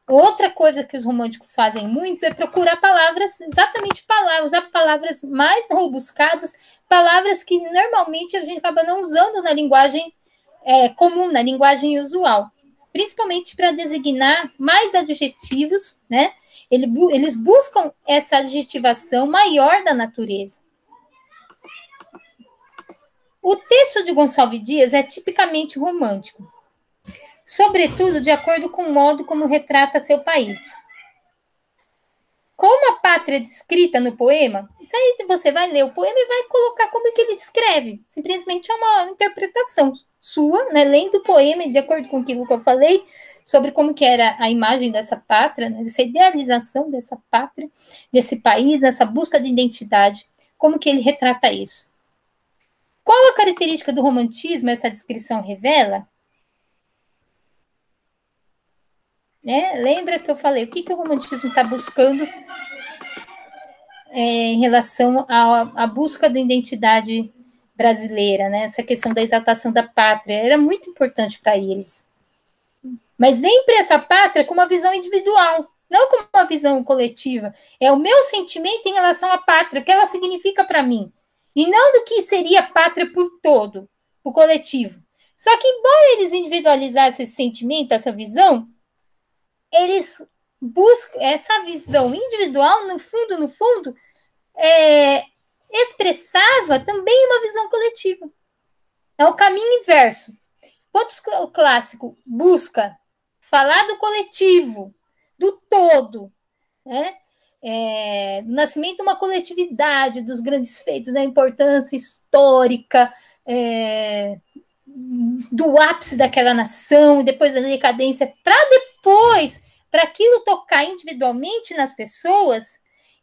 Outra coisa que os românticos fazem muito é procurar palavras, exatamente palavras, usar palavras mais rebuscadas, palavras que normalmente a gente acaba não usando na linguagem comum, na linguagem usual, principalmente para designar mais adjetivos, né? Eles buscam essa adjetivação maior da natureza. O texto de Gonçalves Dias é tipicamente romântico, sobretudo de acordo com o modo como retrata seu país. Como a pátria é descrita no poema, isso aí você vai ler o poema e vai colocar como é que ele descreve. Simplesmente é uma interpretação sua, né, lendo o poema, de acordo com aquilo que eu falei, sobre como que era a imagem dessa pátria, né, dessa idealização dessa pátria, desse país, essa busca de identidade, como que ele retrata isso. Qual a característica do romantismo essa descrição revela? Né? Lembra que eu falei, o que o romantismo está buscando em relação à busca da identidade brasileira, né? Essa questão da exaltação da pátria era muito importante para eles. Mas sempre essa pátria com uma visão individual, não com uma visão coletiva. É o meu sentimento em relação à pátria, o que ela significa para mim. E não do que seria pátria por todo, o coletivo. Só que, embora eles individualizassem esse sentimento, essa visão, eles buscam essa visão individual, no fundo, expressava também uma visão coletiva. É o caminho inverso. Enquanto o clássico busca falar do coletivo, do todo, né? Do nascimento de uma coletividade, dos grandes feitos, da importância histórica, do ápice daquela nação, e depois da decadência, para aquilo tocar individualmente nas pessoas,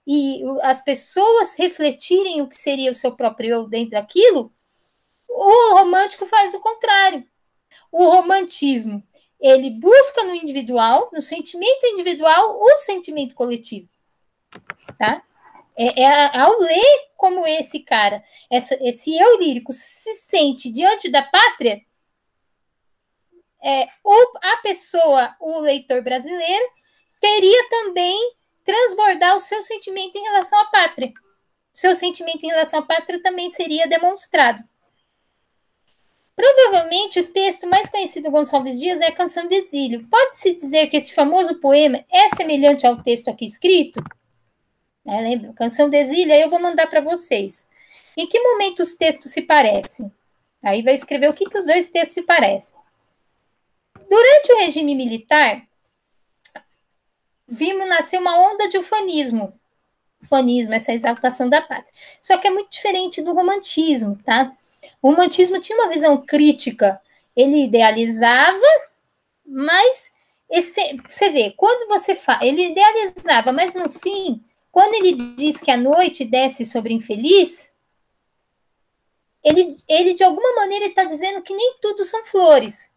e as pessoas refletirem o que seria o seu próprio eu dentro daquilo, o romântico faz o contrário. O romantismo, ele busca no individual, no sentimento individual, o sentimento coletivo. Tá? Ao ler como esse cara, esse eu lírico se sente diante da pátria, a pessoa, o leitor brasileiro, teria também transbordar o seu sentimento em relação à pátria. O seu sentimento em relação à pátria também seria demonstrado. Provavelmente o texto mais conhecido de Gonçalves Dias é a Canção de Exílio. Pode-se dizer que esse famoso poema é semelhante ao texto aqui escrito? Lembra? Canção de Exílio, aí eu vou mandar para vocês. Em que momento os textos se parecem? Aí vai escrever o que os dois textos se parecem. Durante o regime militar, vimos nascer uma onda de ufanismo. Ufanismo, essa exaltação da pátria. Só que é muito diferente do romantismo, tá? O romantismo tinha uma visão crítica. Ele idealizava, mas você vê, quando você fala, ele idealizava, mas no fim, quando ele diz que a noite desce sobre o infeliz, ele de alguma maneira está dizendo que nem tudo são flores,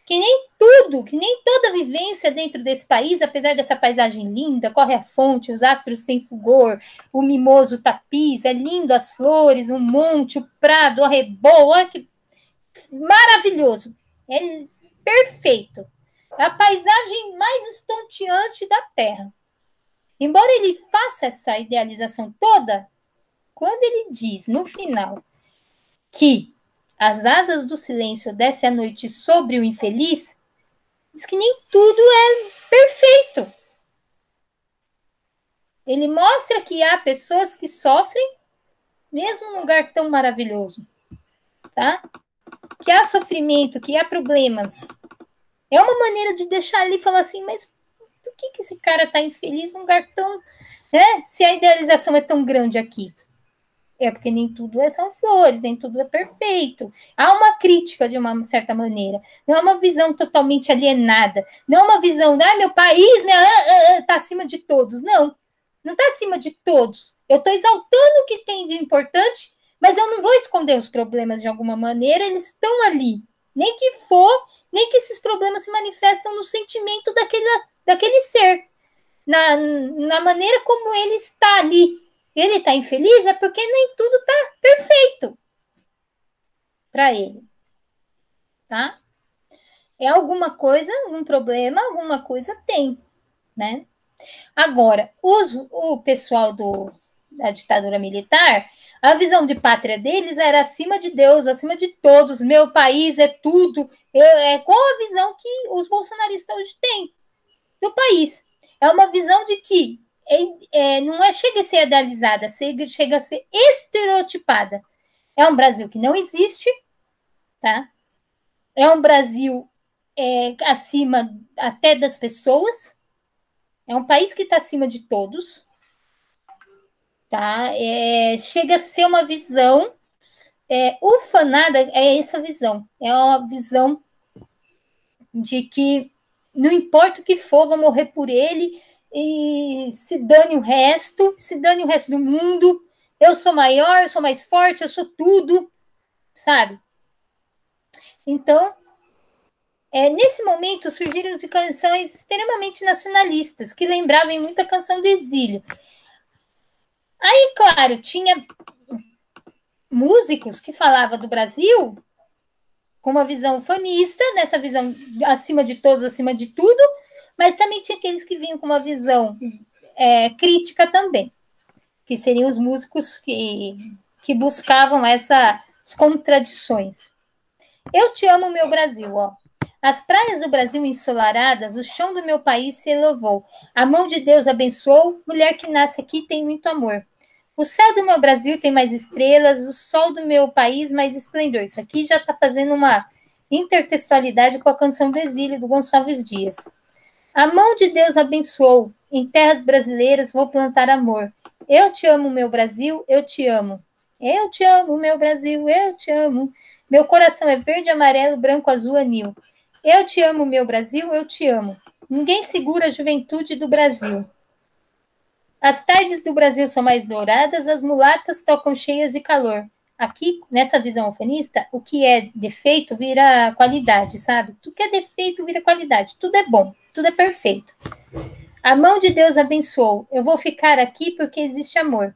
que nem tudo, que nem toda vivência dentro desse país, apesar dessa paisagem linda, corre a fonte, os astros têm fulgor, o mimoso tapiz, é lindo as flores, o monte, o prado, o arrebol, olha que maravilhoso, é perfeito, é a paisagem mais estonteante da Terra. Embora ele faça essa idealização toda, quando ele diz no final que as asas do silêncio descem à noite sobre o infeliz, diz que nem tudo é perfeito. Ele mostra que há pessoas que sofrem, mesmo num lugar tão maravilhoso, tá? Que há sofrimento, que há problemas. É uma maneira de deixar ali e falar assim, mas por que esse cara tá infeliz num lugar tão... né? Se a idealização é tão grande aqui. É porque nem tudo são flores, nem tudo é perfeito. Há uma crítica de uma certa maneira. Não é uma visão totalmente alienada. Não é uma visão, meu país está acima de todos. Não, não está acima de todos. Eu estou exaltando o que tem de importante, mas eu não vou esconder os problemas de alguma maneira. Eles estão ali. Nem que for, nem que esses problemas se manifestam no sentimento daquele ser. Na maneira como ele está ali. Ele está infeliz é porque nem tudo está perfeito para ele, tá? É alguma coisa, um problema, alguma coisa tem, né? Agora, o pessoal da ditadura militar, a visão de pátria deles era acima de Deus, acima de todos, meu país é tudo, qual a visão que os bolsonaristas hoje têm do país? É uma visão de que não chega a ser idealizada, chega a ser estereotipada. É um Brasil que não existe, tá? É um Brasil acima até das pessoas. É um país que está acima de todos, tá? Chega a ser uma visão ufanada, é essa visão. É uma visão de que não importa o que for, vou morrer por ele, e se dane o resto do mundo, eu sou maior, eu sou mais forte, eu sou tudo, sabe? Então, nesse momento surgiram de canções extremamente nacionalistas, que lembravam muito a canção do exílio. Aí, claro, tinha músicos que falavam do Brasil com uma visão fanista, nessa visão acima de todos, acima de tudo, mas também tinha aqueles que vinham com uma visão crítica também, que seriam os músicos que buscavam essas contradições. Eu te amo, meu Brasil, ó. As praias do Brasil ensolaradas, o chão do meu país se elevou. A mão de Deus abençoou, mulher que nasce aqui tem muito amor. O céu do meu Brasil tem mais estrelas, o sol do meu país mais esplendor. Isso aqui já está fazendo uma intertextualidade com a canção do Exílio, do Gonçalves Dias. A mão de Deus abençoou, em terras brasileiras vou plantar amor. Eu te amo, meu Brasil, eu te amo. Eu te amo, meu Brasil, eu te amo. Meu coração é verde, amarelo, branco, azul, anil. Eu te amo, meu Brasil, eu te amo. Ninguém segura a juventude do Brasil. As tardes do Brasil são mais douradas, as mulatas tocam cheias de calor. Aqui, nessa visão ufanista, o que é defeito vira qualidade, sabe? Tudo que é defeito vira qualidade. Tudo é bom, tudo é perfeito. A mão de Deus abençoou. Eu vou ficar aqui porque existe amor.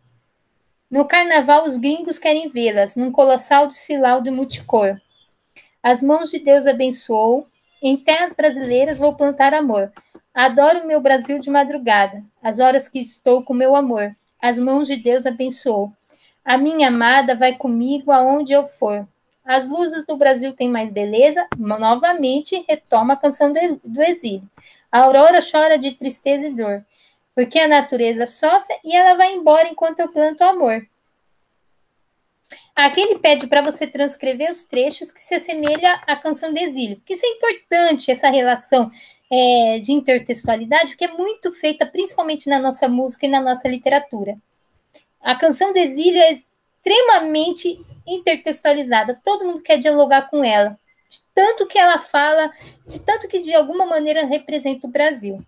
No carnaval, os gringos querem vê-las, num colossal desfilar de multicor. As mãos de Deus abençoou. Em terras brasileiras vou plantar amor. Adoro meu Brasil de madrugada, as horas que estou com meu amor. As mãos de Deus abençoou. A minha amada vai comigo aonde eu for. As luzes do Brasil têm mais beleza. Novamente retoma a canção do exílio. A aurora chora de tristeza e dor, porque a natureza sopra e ela vai embora enquanto eu planto amor. Aqui ele pede para você transcrever os trechos que se assemelha à canção do exílio, porque isso é importante, essa relação de intertextualidade, porque é muito feita principalmente na nossa música e na nossa literatura. A canção do exílio é extremamente intertextualizada, todo mundo quer dialogar com ela, de tanto que ela fala, de tanto que de alguma maneira representa o Brasil.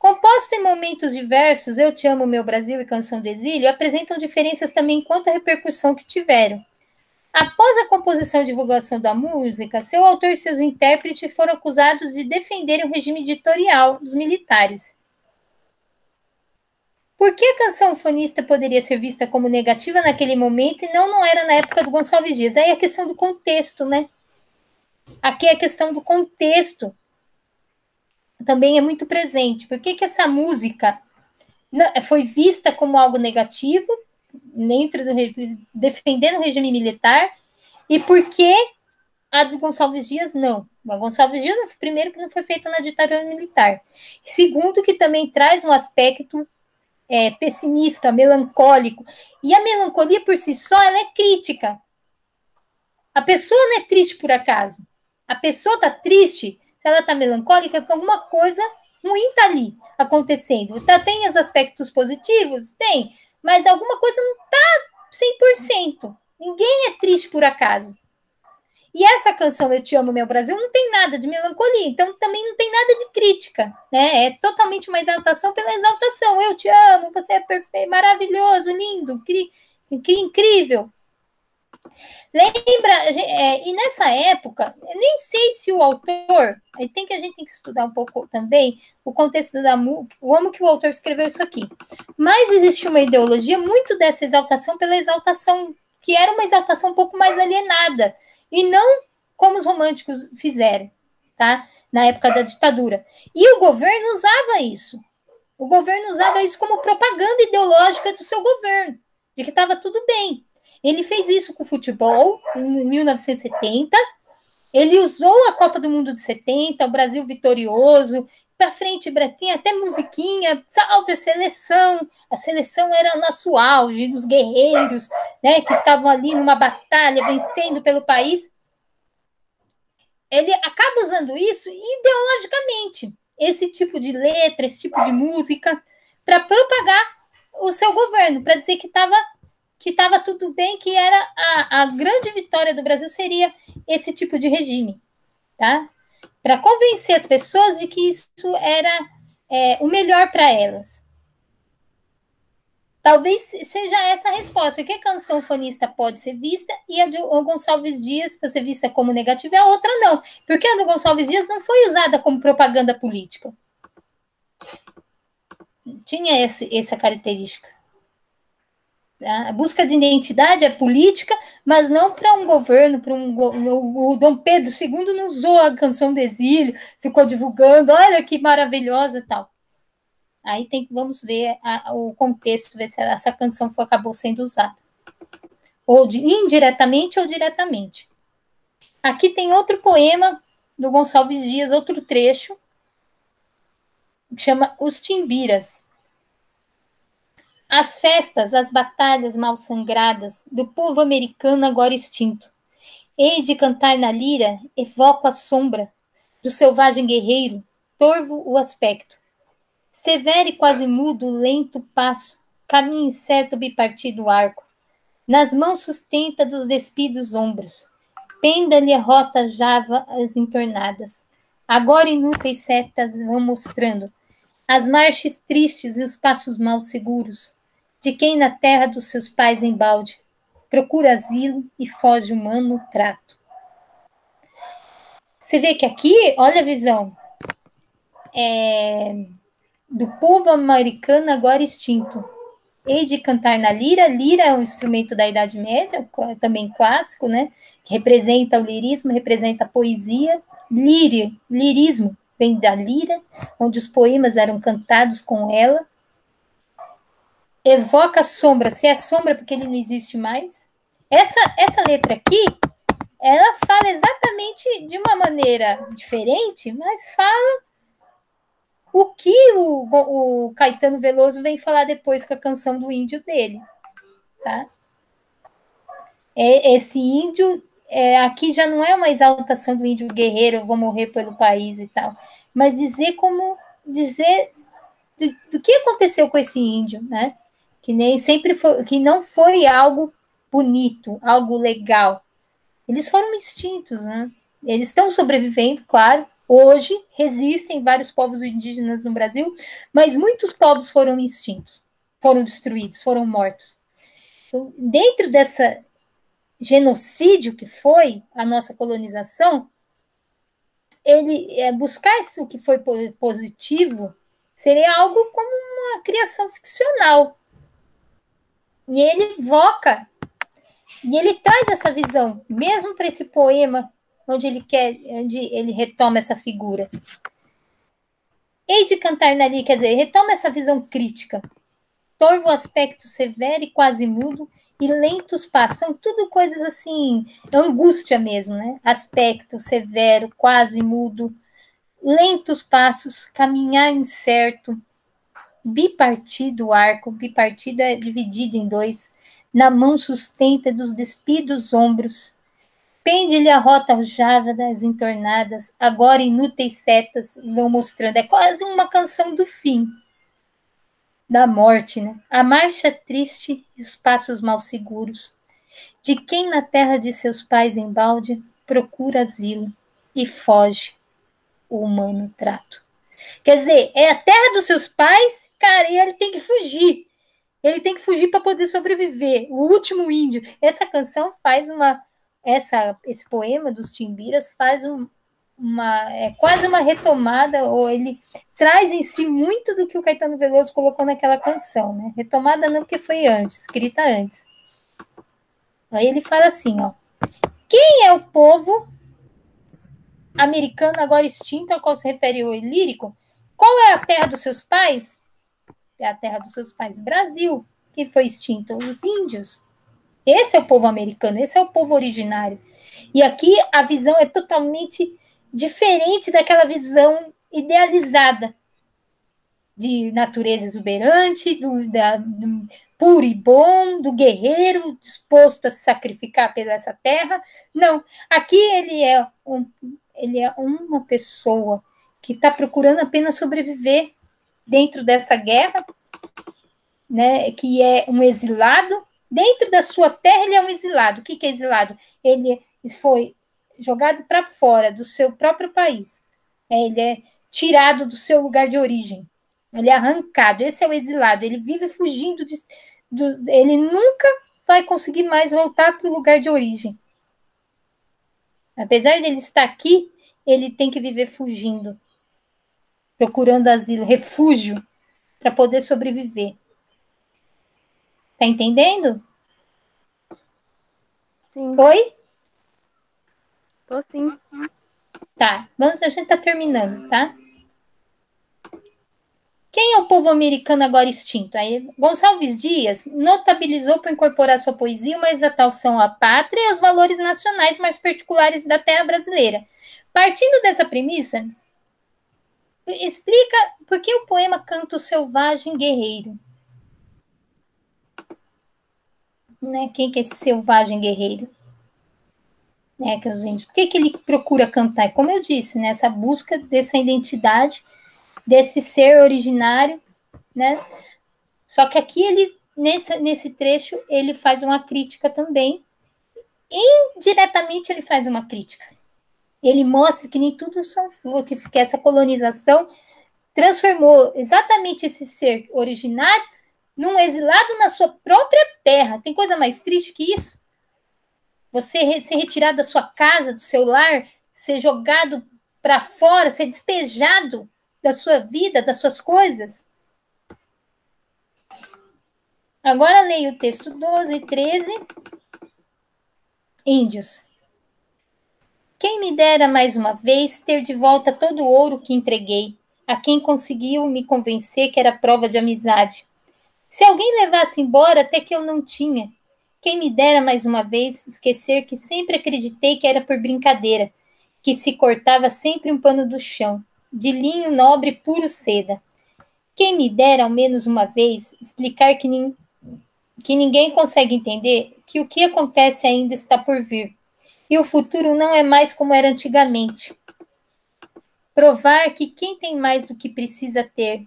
Composta em momentos diversos, Eu Te Amo, Meu Brasil e Canção de Exílio apresentam diferenças também quanto à repercussão que tiveram. Após a composição e divulgação da música, seu autor e seus intérpretes foram acusados de defenderem o regime ditatorial dos militares. Por que a canção ufanista poderia ser vista como negativa naquele momento e não era na época do Gonçalves Dias? Aí é a questão do contexto, né? Aqui é a questão do contexto. Também é muito presente. Por que essa música foi vista como algo negativo, defendendo o regime militar, e por que a do Gonçalves Dias não? A Gonçalves Dias, primeiro, que não foi feita na ditadura militar. Segundo, que também traz um aspecto pessimista, melancólico. E a melancolia, por si só, ela é crítica. A pessoa não é triste por acaso. A pessoa está triste, se ela está melancólica, é porque alguma coisa ruim está ali acontecendo. Tem os aspectos positivos? Tem. Mas alguma coisa não está 100%. Ninguém é triste por acaso. E essa canção, Eu Te Amo, Meu Brasil, não tem nada de melancolia, então também não tem nada de crítica, né? É totalmente uma exaltação pela exaltação. Eu te amo, você é perfeito, maravilhoso, lindo, incrível. Lembra, e nessa época, eu nem sei se o autor, a gente tem que estudar um pouco também o contexto da música, como que o autor escreveu isso aqui. Mas existe uma ideologia muito dessa exaltação pela exaltação, que era uma exaltação um pouco mais alienada, e não como os românticos fizeram, tá? Na época da ditadura. E o governo usava isso. O governo usava isso como propaganda ideológica do seu governo, de que estava tudo bem. Ele fez isso com o futebol em 1970. Ele usou a Copa do Mundo de 70, o Brasil vitorioso, para frente, tinha até musiquinha, salve a seleção. A seleção era nosso auge, os guerreiros, né, que estavam ali numa batalha, vencendo pelo país. Ele acaba usando isso ideologicamente, esse tipo de letra, esse tipo de música, para propagar o seu governo, para dizer que estava tudo bem, que era a grande vitória do Brasil seria esse tipo de regime, tá? Para convencer as pessoas de que isso era o melhor para elas. Talvez seja essa a resposta, que a canção ufanista pode ser vista e a do Gonçalves Dias pode ser vista como negativa e a outra não, porque a do Gonçalves Dias não foi usada como propaganda política. Tinha essa característica. A busca de identidade é política, mas não para um governo, o Dom Pedro II não usou a canção do exílio, ficou divulgando, olha que maravilhosa e tal. Aí vamos ver o contexto, ver se essa canção acabou sendo usada. Ou indiretamente ou diretamente. Aqui tem outro poema do Gonçalves Dias, outro trecho, que chama Os Timbiras. As festas, as batalhas mal sangradas do povo americano agora extinto. Hei de cantar na lira, evoco a sombra do selvagem guerreiro, torvo o aspecto. Severo e quase mudo, lento passo, caminho incerto bipartido arco. Nas mãos sustenta dos despidos ombros. Penda-lhe a rota java as entornadas. Agora inúteis setas vão mostrando as marchas tristes e os passos mal seguros de quem na terra dos seus pais embalde procura asilo e foge humano trato. Você vê que aqui, olha a visão do povo americano agora extinto. Hei de cantar na lira. Lira é um instrumento da Idade Média, também clássico, né? Que representa o lirismo, representa a poesia. Lirismo vem da lira, onde os poemas eram cantados com ela. Evoca a sombra. Se é sombra, porque ele não existe mais. Essa letra aqui, ela fala exatamente de uma maneira diferente, mas fala o que o Caetano Veloso vem falar depois com a canção do índio dele, tá? Esse índio, aqui já não é uma exaltação do índio guerreiro, eu vou morrer pelo país e tal, mas dizer do que aconteceu com esse índio, né? Que nem sempre foi, que não foi algo bonito, algo legal. Eles foram extintos, né? Eles estão sobrevivendo, claro, Hoje, resistem vários povos indígenas no Brasil, mas muitos povos foram extintos, foram destruídos, foram mortos. Então, dentro dessa genocídio que foi a nossa colonização, ele buscar o que foi positivo seria algo como uma criação ficcional. E ele evoca, e ele traz essa visão, mesmo para esse poema, onde ele retoma essa figura. Hei de cantar nali, quer dizer, retoma essa visão crítica. Torvo aspecto severo e quase mudo, e lentos passos, são tudo coisas assim, angústia mesmo, né? Aspecto severo, quase mudo, lentos passos, caminhar incerto, bipartido o arco, bipartido é dividido em dois, na mão sustenta dos despidos ombros, pende-lhe a rota aljava das entornadas, agora inúteis setas vão mostrando, é quase uma canção do fim, da morte, né? A marcha triste e os passos mal seguros, de quem na terra de seus pais embalde procura asilo e foge o humano trato. Quer dizer, é a terra dos seus pais, cara, e ele tem que fugir. Ele tem que fugir para poder sobreviver. O último índio. Essa canção faz esse poema dos Timbiras faz quase uma retomada, ou ele traz em si muito do que o Caetano Veloso colocou naquela canção, né? Retomada não, porque foi antes, escrita antes. Aí ele fala assim, ó. Quem é o povo americano agora extinto ao qual se refere o lírico? Qual é a terra dos seus pais? É a terra dos seus pais, Brasil, que foi extinta, os índios. Esse é o povo americano, esse é o povo originário. E aqui a visão é totalmente diferente daquela visão idealizada de natureza exuberante, do puro e bom, do guerreiro disposto a se sacrificar pela essa terra. Não, aqui ele é uma pessoa que está procurando apenas sobreviver dentro dessa guerra, né, que é um exilado. Dentro da sua terra, ele é um exilado. O que é exilado? Ele foi jogado para fora do seu próprio país. Ele é tirado do seu lugar de origem. Ele é arrancado. Esse é o exilado. Ele vive fugindo. Ele nunca vai conseguir mais voltar para o lugar de origem. Apesar de ele estar aqui, ele tem que viver fugindo, procurando asilo, refúgio, para poder sobreviver. Tá entendendo? Sim. Oi? Tô sim. Tá, a gente tá terminando, tá? Quem é o povo americano agora extinto? Aí, Gonçalves Dias notabilizou por incorporar sua poesia uma exaltação à pátria e aos valores nacionais mais particulares da terra brasileira. Partindo dessa premissa, explica por que o poema canta o selvagem guerreiro. Né? Quem que é esse selvagem guerreiro? Né, que os índios. Por que ele procura cantar? Como eu disse, né, essa busca dessa identidade, desse ser originário, né? Só que aqui ele, nesse trecho, ele faz uma crítica também. Indiretamente ele faz uma crítica. Ele mostra que nem tudo são flores, que essa colonização transformou exatamente esse ser originário num exilado na sua própria terra. Tem coisa mais triste que isso? Você ser retirado da sua casa, do seu lar, ser jogado para fora, ser despejado da sua vida, das suas coisas. Agora leio o texto 12 e 13. Índios. Quem me dera mais uma vez ter de volta todo o ouro que entreguei, a quem conseguiu me convencer que era prova de amizade. Se alguém levasse embora até que eu não tinha, quem me dera mais uma vez esquecer que sempre acreditei que era por brincadeira, que se cortava sempre um pano do chão, de linho nobre puro seda. Quem me dera ao menos uma vez explicar que ninguém consegue entender que o que acontece ainda está por vir, e o futuro não é mais como era antigamente. Provar que quem tem mais do que precisa ter,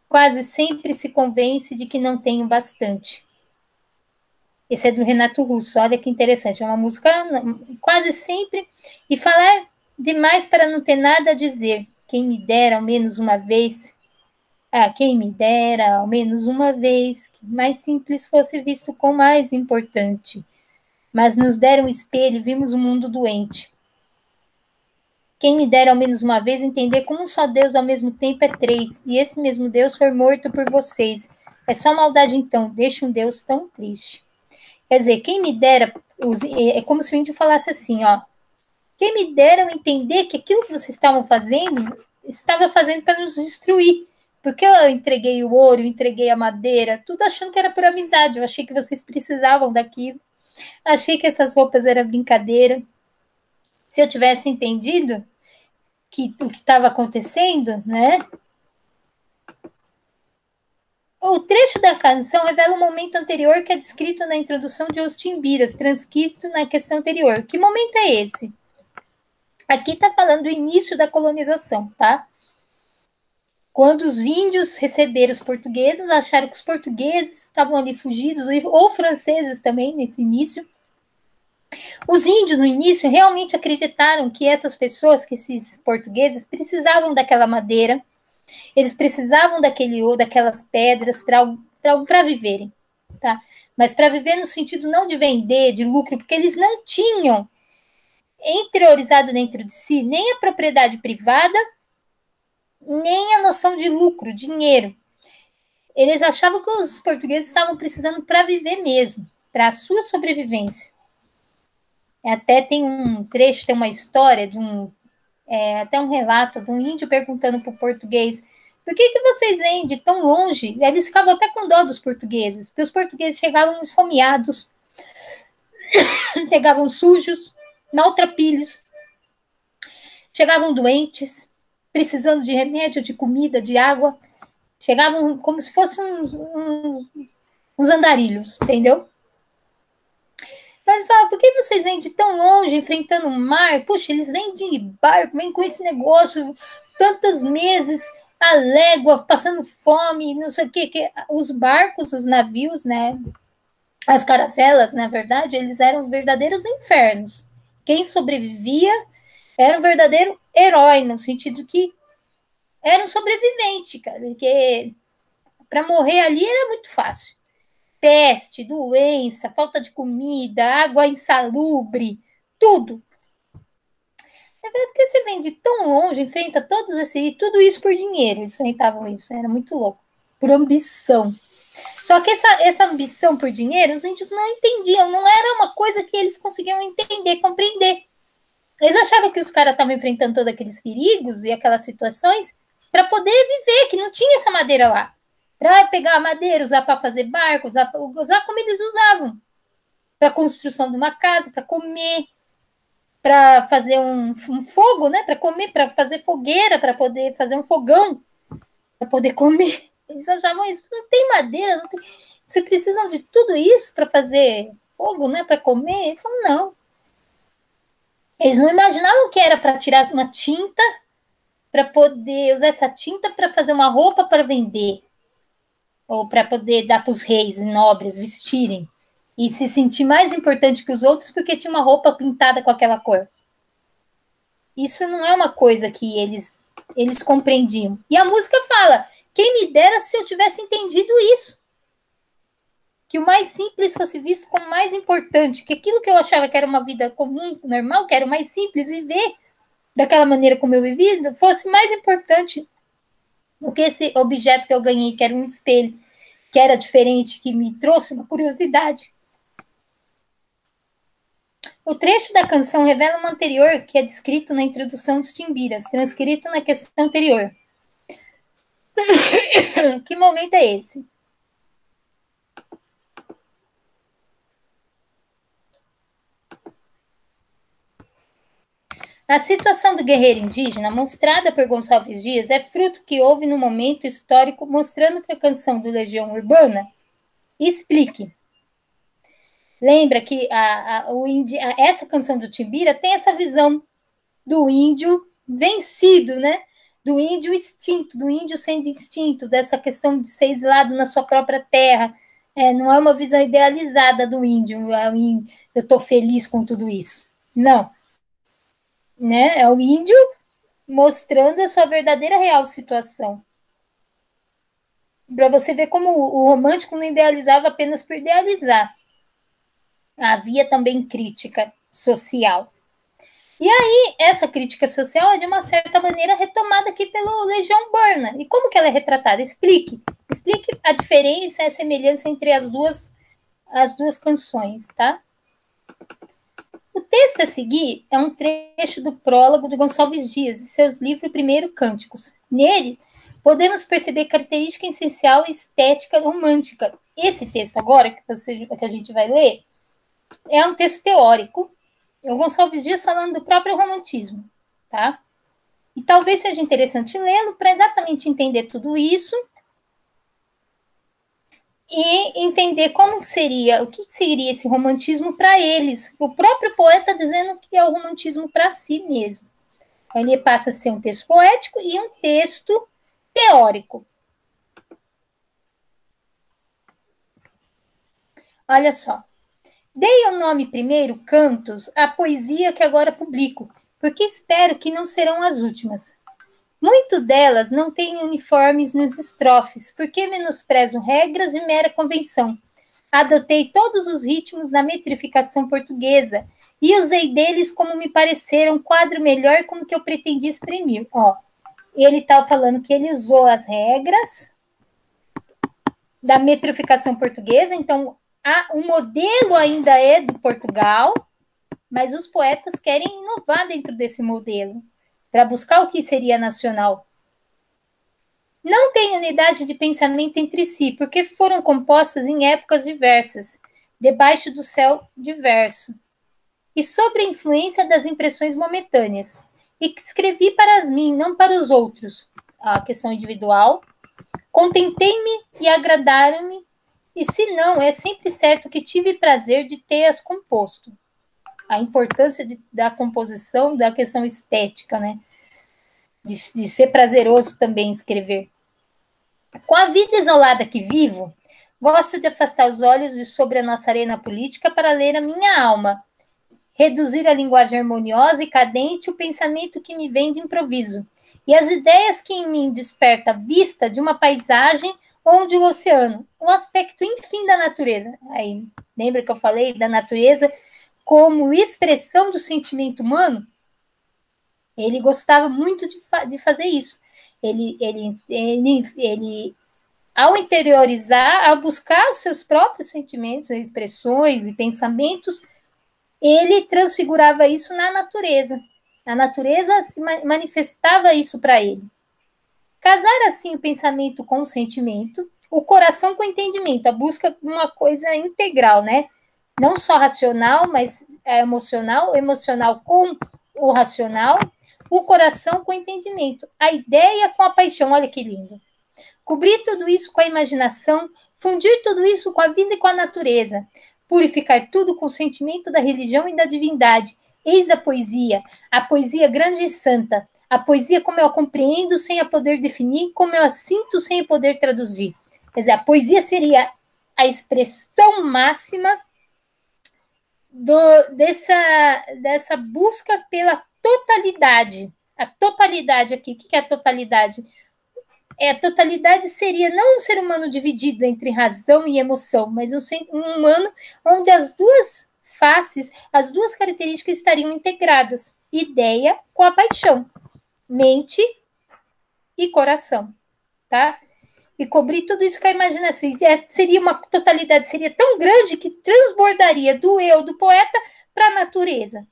quase sempre se convence de que não tem o bastante. Esse é do Renato Russo, olha que interessante, é uma música quase sempre, e falar demais para não ter nada a dizer. Quem me dera ao menos uma vez... quem me dera ao menos uma vez que mais simples fosse visto como mais importante. Mas nos deram um espelho e vimos um mundo doente. Quem me dera ao menos uma vez entender como um só Deus ao mesmo tempo é três, e esse mesmo Deus foi morto por vocês. É só maldade então, deixa um Deus tão triste. Quer dizer, quem me dera, é como se o índio falasse assim, ó, quem me dera entender que aquilo que vocês estavam fazendo, estava fazendo para nos destruir. Porque eu entreguei o ouro, entreguei a madeira, tudo achando que era por amizade. Eu achei que vocês precisavam daquilo. Achei que essas roupas eram brincadeira. Se eu tivesse entendido o que estava acontecendo, né? O trecho da canção revela um momento anterior que é descrito na introdução de Os Timbiras, transcrito na questão anterior. Que momento é esse? Aqui está falando do início da colonização, tá? Quando os índios receberam os portugueses, acharam que os portugueses estavam ali fugidos, ou franceses também, nesse início. Os índios, no início, realmente acreditaram que essas pessoas, que esses portugueses, precisavam daquela madeira, eles precisavam daquele ouro, daquelas pedras para viverem, tá? Mas para viver no sentido não de vender, de lucro, porque eles não tinham interiorizado dentro de si nem a propriedade privada, nem a noção de lucro, dinheiro. Eles achavam que os portugueses estavam precisando para viver mesmo, para a sua sobrevivência. Até tem um trecho, tem uma história de até um relato de um índio perguntando para o português: por que vocês vêm de tão longe? Eles ficavam até com dó dos portugueses, porque os portugueses chegavam esfomeados, chegavam sujos, maltrapilhos, chegavam doentes, precisando de remédio, de comida, de água, chegavam como se fossem uns andarilhos, entendeu? Mas, por que vocês vêm de tão longe, enfrentando o mar? Puxa, eles vêm de barco, vêm com esse negócio tantos meses, a légua, passando fome, não sei o que. Os barcos, os navios, né? As caravelas, na verdade, eles eram verdadeiros infernos. Quem sobrevivia era um verdadeiro herói, no sentido que era um sobrevivente, cara, porque para morrer ali era muito fácil. Peste, doença, falta de comida, água insalubre, tudo. Porque você vem de tão longe, enfrenta todos esses, tudo isso por dinheiro, eles enfrentavam isso, era muito louco, por ambição. Só que essa ambição por dinheiro, os índios não entendiam, não era uma coisa que eles conseguiam entender, compreender. Eles achavam que os caras estavam enfrentando todos aqueles perigos e aquelas situações para poder viver, que não tinha essa madeira lá. Para pegar a madeira, usar para fazer barco, usar como eles usavam. Para a construção de uma casa, para comer, para fazer um fogo, né? Para comer, para fazer fogueira, para poder fazer um fogão, para poder comer. Eles achavam isso. Não tem madeira, não tem... Vocês precisam de tudo isso para fazer fogo, né? Para comer? Eles falaram, não. Eles não imaginavam que era para tirar uma tinta, para poder usar essa tinta para fazer uma roupa para vender, ou para poder dar para os reis e nobres vestirem e se sentir mais importante que os outros porque tinha uma roupa pintada com aquela cor. Isso não é uma coisa que eles compreendiam. E a música fala: quem me dera se eu tivesse entendido isso. Que o mais simples fosse visto como mais importante, que aquilo que eu achava que era uma vida comum, normal, que era o mais simples, viver daquela maneira como eu vivi, fosse mais importante do que esse objeto que eu ganhei, que era um espelho, que era diferente, que me trouxe uma curiosidade. O trecho da canção revela uma anterior que é descrito na introdução dos Timbiras, transcrito na questão anterior. Que momento é esse? A situação do guerreiro indígena, mostrada por Gonçalves Dias, é fruto que houve no momento histórico, mostrando que a canção do Legião Urbana explique. Lembra que essa canção do Timbira tem essa visão do índio vencido, né? Do índio extinto, do índio sendo extinto, dessa questão de ser exilado na sua própria terra. Não é uma visão idealizada do índio, eu estou feliz com tudo isso. Não. né? É o índio mostrando a sua verdadeira real situação. Para você ver como o romântico não idealizava apenas por idealizar. Havia também crítica social. E aí, essa crítica social é, de uma certa maneira, retomada aqui pelo Legião Urbana. E como que ela é retratada? Explique a diferença, a semelhança entre as duas canções, tá? O texto a seguir é um trecho do prólogo de Gonçalves Dias, de seus livros Primeiro Cânticos. Nele, podemos perceber característica essencial e estética romântica. Esse texto agora, que a gente vai ler, é um texto teórico. É o Gonçalves Dias falando do próprio romantismo, tá? E talvez seja interessante lê-lo para exatamente entender tudo isso e entender como seria, o que seria esse romantismo para eles. O próprio poeta dizendo que é o romantismo para si mesmo. Ele passa a ser um texto poético e um texto teórico. Olha só. Dei o nome primeiro, Cantos, à poesia que agora publico, porque espero que não serão as últimas. Muito delas não têm uniformes nos estrofes, porque menosprezo regras de mera convenção. Adotei todos os ritmos da metrificação portuguesa e usei deles como me pareceram um quadro melhor como que eu pretendia exprimir. Ó, ele está falando que ele usou as regras da metrificação portuguesa, então o modelo ainda é do Portugal, mas os poetas querem inovar dentro desse modelo para buscar o que seria nacional. Não têm unidade de pensamento entre si, porque foram compostas em épocas diversas, debaixo do céu diverso, e sob a influência das impressões momentâneas. E que escrevi para mim, não para os outros, a questão individual. Contentei-me e agradaram-me, e se não, é sempre certo que tive prazer de ter-as composto. A importância da composição, da questão estética, né? De ser prazeroso também escrever. Com a vida isolada que vivo, gosto de afastar os olhos de sobre a nossa arena política para ler a minha alma, reduzir a linguagem harmoniosa e cadente o pensamento que me vem de improviso, e as ideias que em mim desperta a vista de uma paisagem ou de um oceano, um aspecto, enfim, da natureza. Aí, lembra que eu falei da natureza como expressão do sentimento humano? Ele gostava muito de fazer isso. Ele, ao interiorizar, ao buscar os seus próprios sentimentos, expressões e pensamentos, ele transfigurava isso na natureza. A natureza se manifestava isso para ele. Casar assim o pensamento com o sentimento, o coração com o entendimento, a busca de uma coisa integral, né? Não só racional, mas emocional, o emocional com o racional, o coração com o entendimento, a ideia com a paixão, olha que lindo. Cobrir tudo isso com a imaginação, fundir tudo isso com a vida e com a natureza, purificar tudo com o sentimento da religião e da divindade. Eis a poesia grande e santa, a poesia como eu a compreendo sem a poder definir, como eu a sinto sem poder traduzir. Quer dizer, a poesia seria a expressão máxima dessa busca pela totalidade. A totalidade aqui, o que é a totalidade? A totalidade seria não um ser humano dividido entre razão e emoção, mas um humano onde as duas faces, as duas características estariam integradas. Ideia com a paixão, mente e coração, tá? E cobrir tudo isso com a imaginação. Seria uma totalidade, seria tão grande que transbordaria do eu do poeta para a natureza,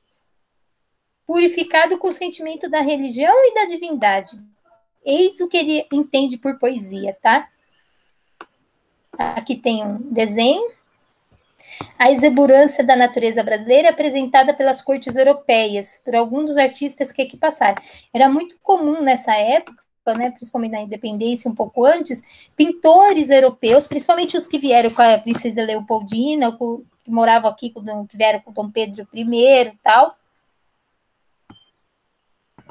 purificado com o sentimento da religião e da divindade. Eis o que ele entende por poesia, tá? Aqui tem um desenho. A exuberância da natureza brasileira é apresentada pelas cortes europeias, por alguns dos artistas que aqui passaram. Era muito comum nessa época, né, principalmente na independência, um pouco antes, pintores europeus, principalmente os que vieram com a princesa Leopoldina, que moravam aqui, que vieram com Dom Pedro I e tal,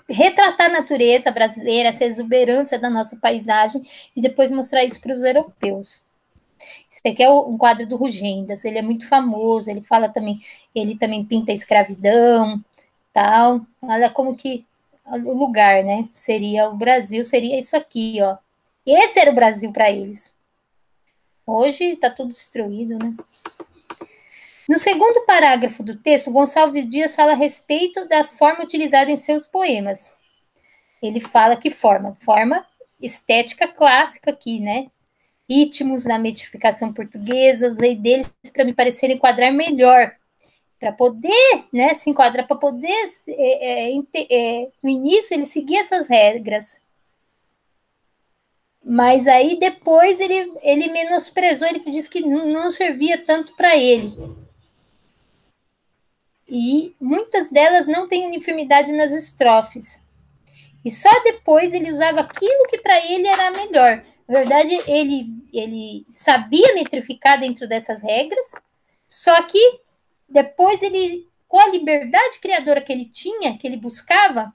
retratar a natureza brasileira, essa exuberância da nossa paisagem, e depois mostrar isso para os europeus. Esse aqui é um quadro do Rugendas, ele é muito famoso, ele também pinta a escravidão, tal. Olha como que o lugar, né? Seria o Brasil, seria isso aqui, ó. Esse era o Brasil para eles. Hoje está tudo destruído, né? No segundo parágrafo do texto, Gonçalves Dias fala a respeito da forma utilizada em seus poemas. Ele fala que forma estética clássica aqui, né? Ritmos na metificação portuguesa, usei deles para me parecer enquadrar melhor, para poder, né, se enquadrar, para poder, no início ele seguia essas regras, mas aí depois ele menosprezou, ele disse que não servia tanto para ele. E muitas delas não têm uniformidade nas estrofes. E só depois ele usava aquilo que para ele era melhor. Na verdade, ele sabia metrificar dentro dessas regras, só que depois ele, com a liberdade criadora que ele tinha, que ele buscava,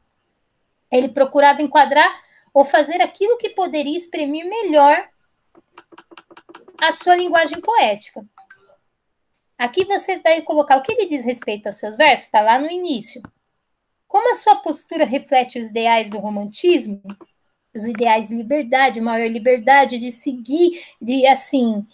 ele procurava enquadrar ou fazer aquilo que poderia exprimir melhor a sua linguagem poética. Aqui você vai colocar o que ele diz respeito aos seus versos, está lá no início. Como a sua postura reflete os ideais do romantismo, os ideais de liberdade, maior liberdade de seguir, de assim,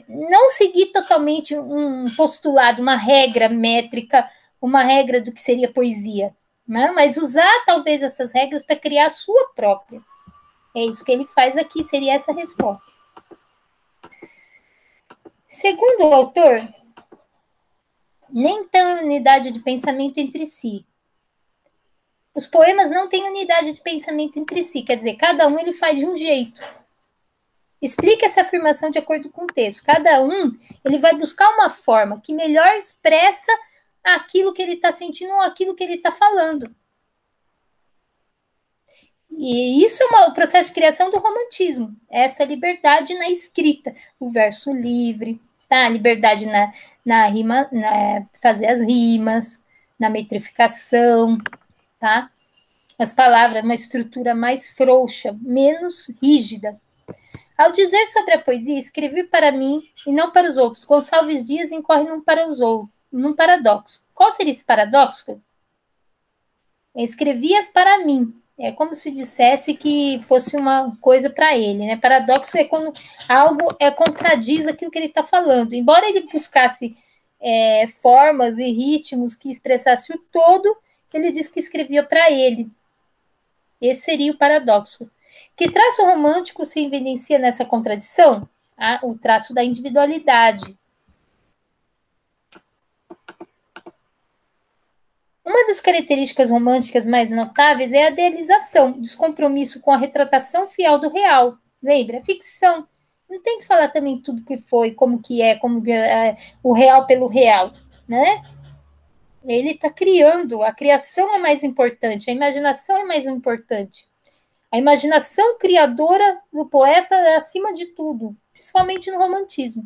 não seguir totalmente um postulado, uma regra métrica, uma regra do que seria poesia, né? Mas usar talvez essas regras para criar a sua própria. É isso que ele faz aqui, seria essa a resposta. Segundo o autor, nem tem unidade de pensamento entre si. Os poemas não têm unidade de pensamento entre si, quer dizer, cada um ele faz de um jeito. Explica essa afirmação de acordo com o texto. Cada um ele vai buscar uma forma que melhor expressa aquilo que ele está sentindo ou aquilo que ele está falando. E isso é o processo de criação do romantismo, essa liberdade na escrita, o verso livre, tá? A liberdade na rima, fazer as rimas, na metrificação, tá? As palavras, uma estrutura mais frouxa, menos rígida. Ao dizer sobre a poesia, escrevi para mim e não para os outros, Gonçalves Dias incorre num paradoxo. Qual seria esse paradoxo? Escrevi-as para mim. É como se dissesse que fosse uma coisa para ele, né? Paradoxo é quando algo contradiz aquilo que ele está falando. Embora ele buscasse formas e ritmos que expressasse o todo, ele diz que escrevia para ele. Esse seria o paradoxo. Que traço romântico se evidencia nessa contradição? O traço da individualidade. Uma das características românticas mais notáveis é a idealização, descompromisso com a retratação fiel do real. Lembra? A ficção. Não tem que falar também tudo que foi, como o real pelo real, né? Ele está criando, a criação é mais importante, a imaginação é mais importante. A imaginação criadora do poeta é acima de tudo, principalmente no romantismo.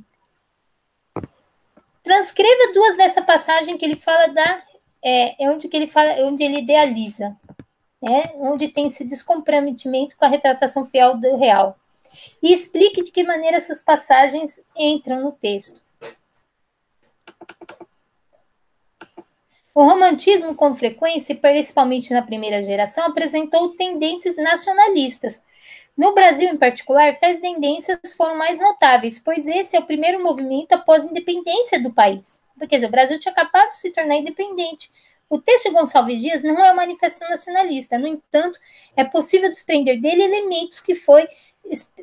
Transcreva duas dessa passagem que ele fala onde ele idealiza, né? Onde tem esse descomprometimento com a retratação fiel do real. E explique de que maneira essas passagens entram no texto. O romantismo, com frequência, principalmente na primeira geração, apresentou tendências nacionalistas. No Brasil, em particular, tais tendências foram mais notáveis, pois esse é o primeiro movimento após a independência do país. Quer dizer, o Brasil tinha acabado de se tornar independente. O texto de Gonçalves Dias não é uma manifestação nacionalista, no entanto, é possível desprender dele elementos que foi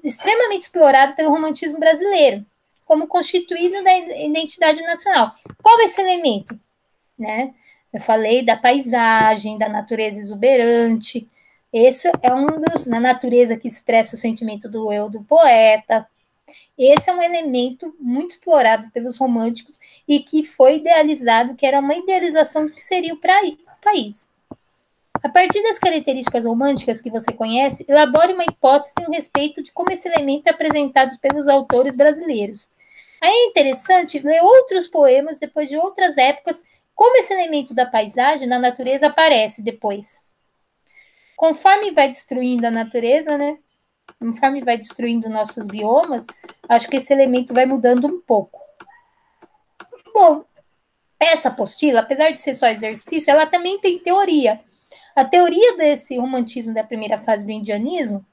extremamente explorado pelo romantismo brasileiro, como constituído da identidade nacional. Qual é esse elemento? Né? Eu falei da paisagem, da natureza exuberante. Esse é um dos, na natureza que expressa o sentimento do eu do poeta. Esse é um elemento muito explorado pelos românticos e que foi idealizado, que era uma idealização do que seria o país. A partir das características românticas que você conhece, elabore uma hipótese a respeito de como esse elemento é apresentado pelos autores brasileiros. Aí é interessante ler outros poemas depois de outras épocas, como esse elemento da paisagem, da natureza, aparece depois. Conforme vai destruindo a natureza, né? Conforme vai destruindo nossos biomas, acho que esse elemento vai mudando um pouco. Bom, essa apostila, apesar de ser só exercício, ela também tem teoria. A teoria desse romantismo da primeira fase do indianismo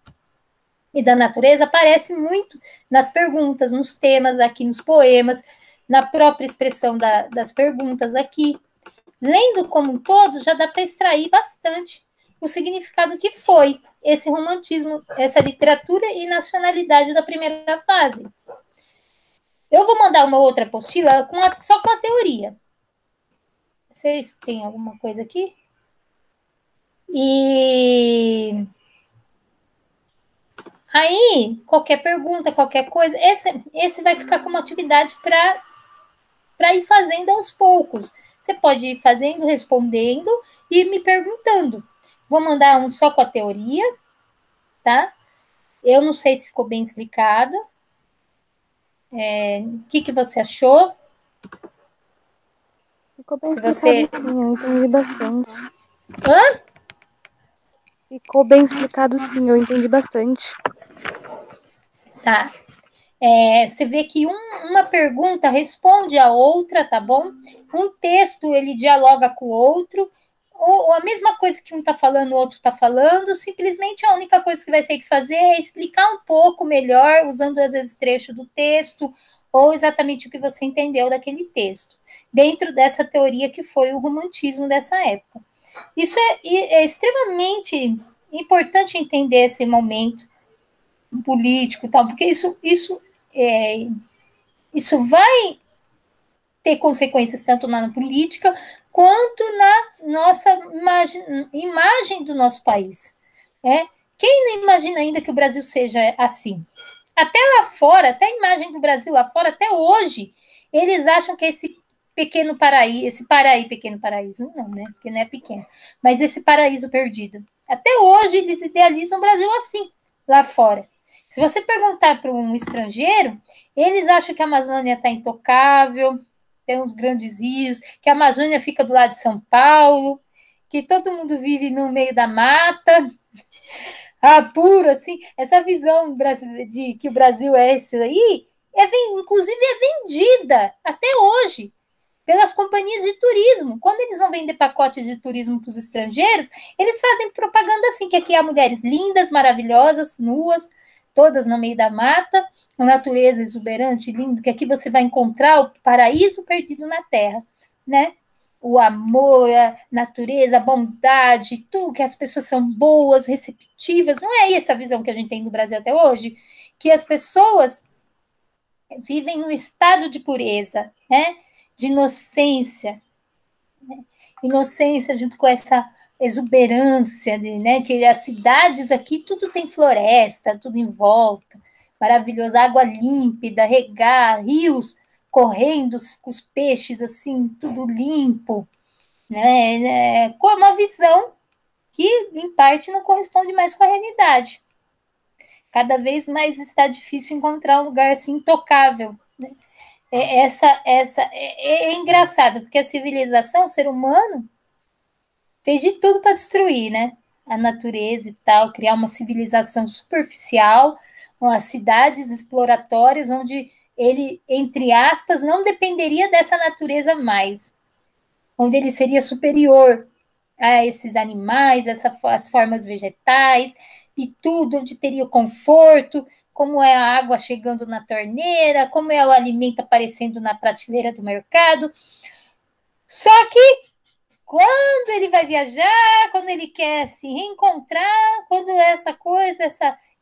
e da natureza aparece muito nas perguntas, nos temas aqui, nos poemas, na própria expressão das perguntas aqui. Lendo como um todo, já dá para extrair bastante o significado que foi esse romantismo, essa literatura e nacionalidade da primeira fase. Eu vou mandar uma outra apostila só com a teoria. Vocês têm alguma coisa aqui? E aí, qualquer pergunta, qualquer coisa, esse vai ficar como atividade para ir fazendo aos poucos. Você pode ir fazendo, respondendo e me perguntando. Vou mandar um só com a teoria, tá? Eu não sei se ficou bem explicado. O que você achou? Ficou bem explicado, sim, eu entendi bastante. Hã? Ficou bem explicado, sim, eu entendi bastante. Tá. Você vê que uma pergunta responde a outra, tá bom? Um texto, ele dialoga com o outro, ou a mesma coisa que um está falando, o outro está falando, simplesmente a única coisa que vai ter que fazer é explicar um pouco melhor, usando às vezes trecho do texto, ou exatamente o que você entendeu daquele texto, dentro dessa teoria que foi o romantismo dessa época. Isso é extremamente importante entender esse momento político e tal, porque isso vai ter consequências tanto na política quanto na nossa imagem do nosso país. Quem não imagina ainda que o Brasil seja assim? Até lá fora, até a imagem do Brasil lá fora, até hoje, eles acham que esse pequeno paraíso, pequeno paraíso, não, né? Porque não é pequeno, mas esse paraíso perdido. Até hoje eles idealizam o Brasil assim, lá fora. Se você perguntar para um estrangeiro, eles acham que a Amazônia está intocável, tem uns grandes rios, que a Amazônia fica do lado de São Paulo, que todo mundo vive no meio da mata, puro, assim. Essa visão de que o Brasil é isso aí, inclusive é vendida até hoje pelas companhias de turismo. Quando eles vão vender pacotes de turismo para os estrangeiros, eles fazem propaganda assim, que aqui há mulheres lindas, maravilhosas, nuas, todas no meio da mata, uma natureza exuberante, linda, que aqui você vai encontrar o paraíso perdido na terra, né? O amor, a natureza, a bondade, tudo, que as pessoas são boas, receptivas. Não é essa a visão que a gente tem do Brasil até hoje? Que as pessoas vivem num estado de pureza, né? De inocência, né? Inocência junto com essa exuberância, né? Que as cidades aqui tudo tem floresta, tudo em volta, maravilhoso, água límpida, regar, rios correndo com os peixes assim, tudo limpo, né? Com uma visão que em parte não corresponde mais com a realidade. Cada vez mais está difícil encontrar um lugar assim intocável, né? É engraçado, porque a civilização, o ser humano, fez de tudo para destruir, né? A natureza e tal, criar uma civilização superficial, umas cidades exploratórias, onde ele, entre aspas, não dependeria dessa natureza mais, onde ele seria superior a esses animais, as formas vegetais e tudo, onde teria o conforto, como é a água chegando na torneira, como é o alimento aparecendo na prateleira do mercado. Só que quando ele vai viajar, quando ele quer se reencontrar, quando essa coisa,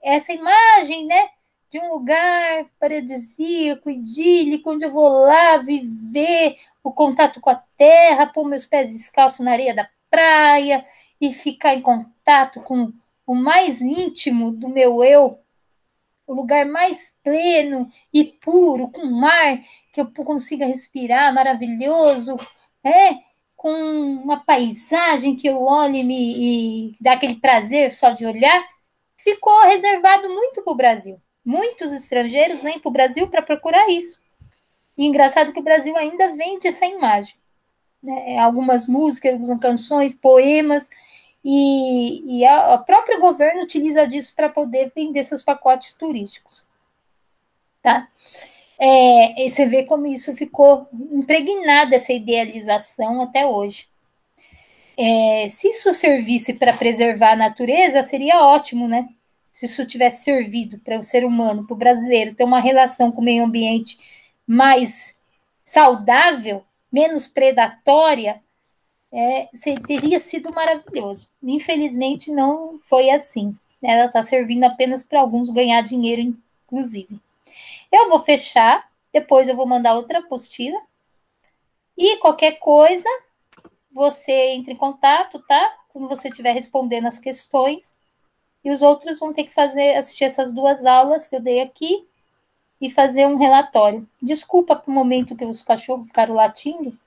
essa imagem, né, de um lugar paradisíaco, idílico, onde eu vou lá viver o contato com a terra, pôr meus pés descalços na areia da praia e ficar em contato com o mais íntimo do meu eu, o lugar mais pleno e puro, com o mar que eu consiga respirar, maravilhoso, com uma paisagem que eu olhe e dá aquele prazer só de olhar, ficou reservado muito para o Brasil. Muitos estrangeiros vêm para o Brasil para procurar isso. E engraçado que o Brasil ainda vende essa imagem, né? Algumas músicas, algumas canções, poemas, e o próprio governo utiliza disso para poder vender seus pacotes turísticos. Tá? E você vê como isso ficou impregnado, essa idealização até hoje. Se isso servisse para preservar a natureza, seria ótimo, né? Se isso tivesse servido para o ser humano, para o brasileiro, ter uma relação com o meio ambiente mais saudável, menos predatória, teria sido maravilhoso. Infelizmente, não foi assim. Ela está servindo apenas para alguns ganhar dinheiro, inclusive. Eu vou fechar, depois eu vou mandar outra apostila. E qualquer coisa, você entra em contato, tá? Quando você estiver respondendo as questões. E os outros vão ter que assistir essas 2 aulas que eu dei aqui e fazer um relatório. Desculpa pro momento que os cachorros ficaram latindo,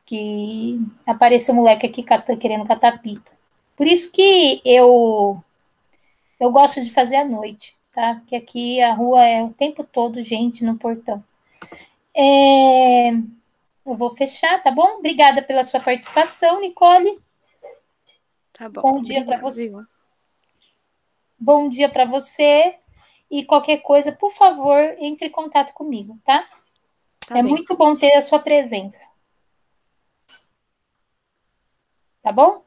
que apareceu um moleque aqui querendo catar pipa. Por isso que eu gosto de fazer à noite, tá? Porque aqui a rua é o tempo todo gente no portão. Eu vou fechar, tá bom? Obrigada pela sua participação, Nicole. Tá bom. Bom dia para você. Bom dia para você. E qualquer coisa, por favor, entre em contato comigo, tá? Tá bem. Muito bom ter a sua presença. Tá bom?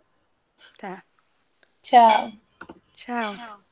Tá. Tchau. Tchau.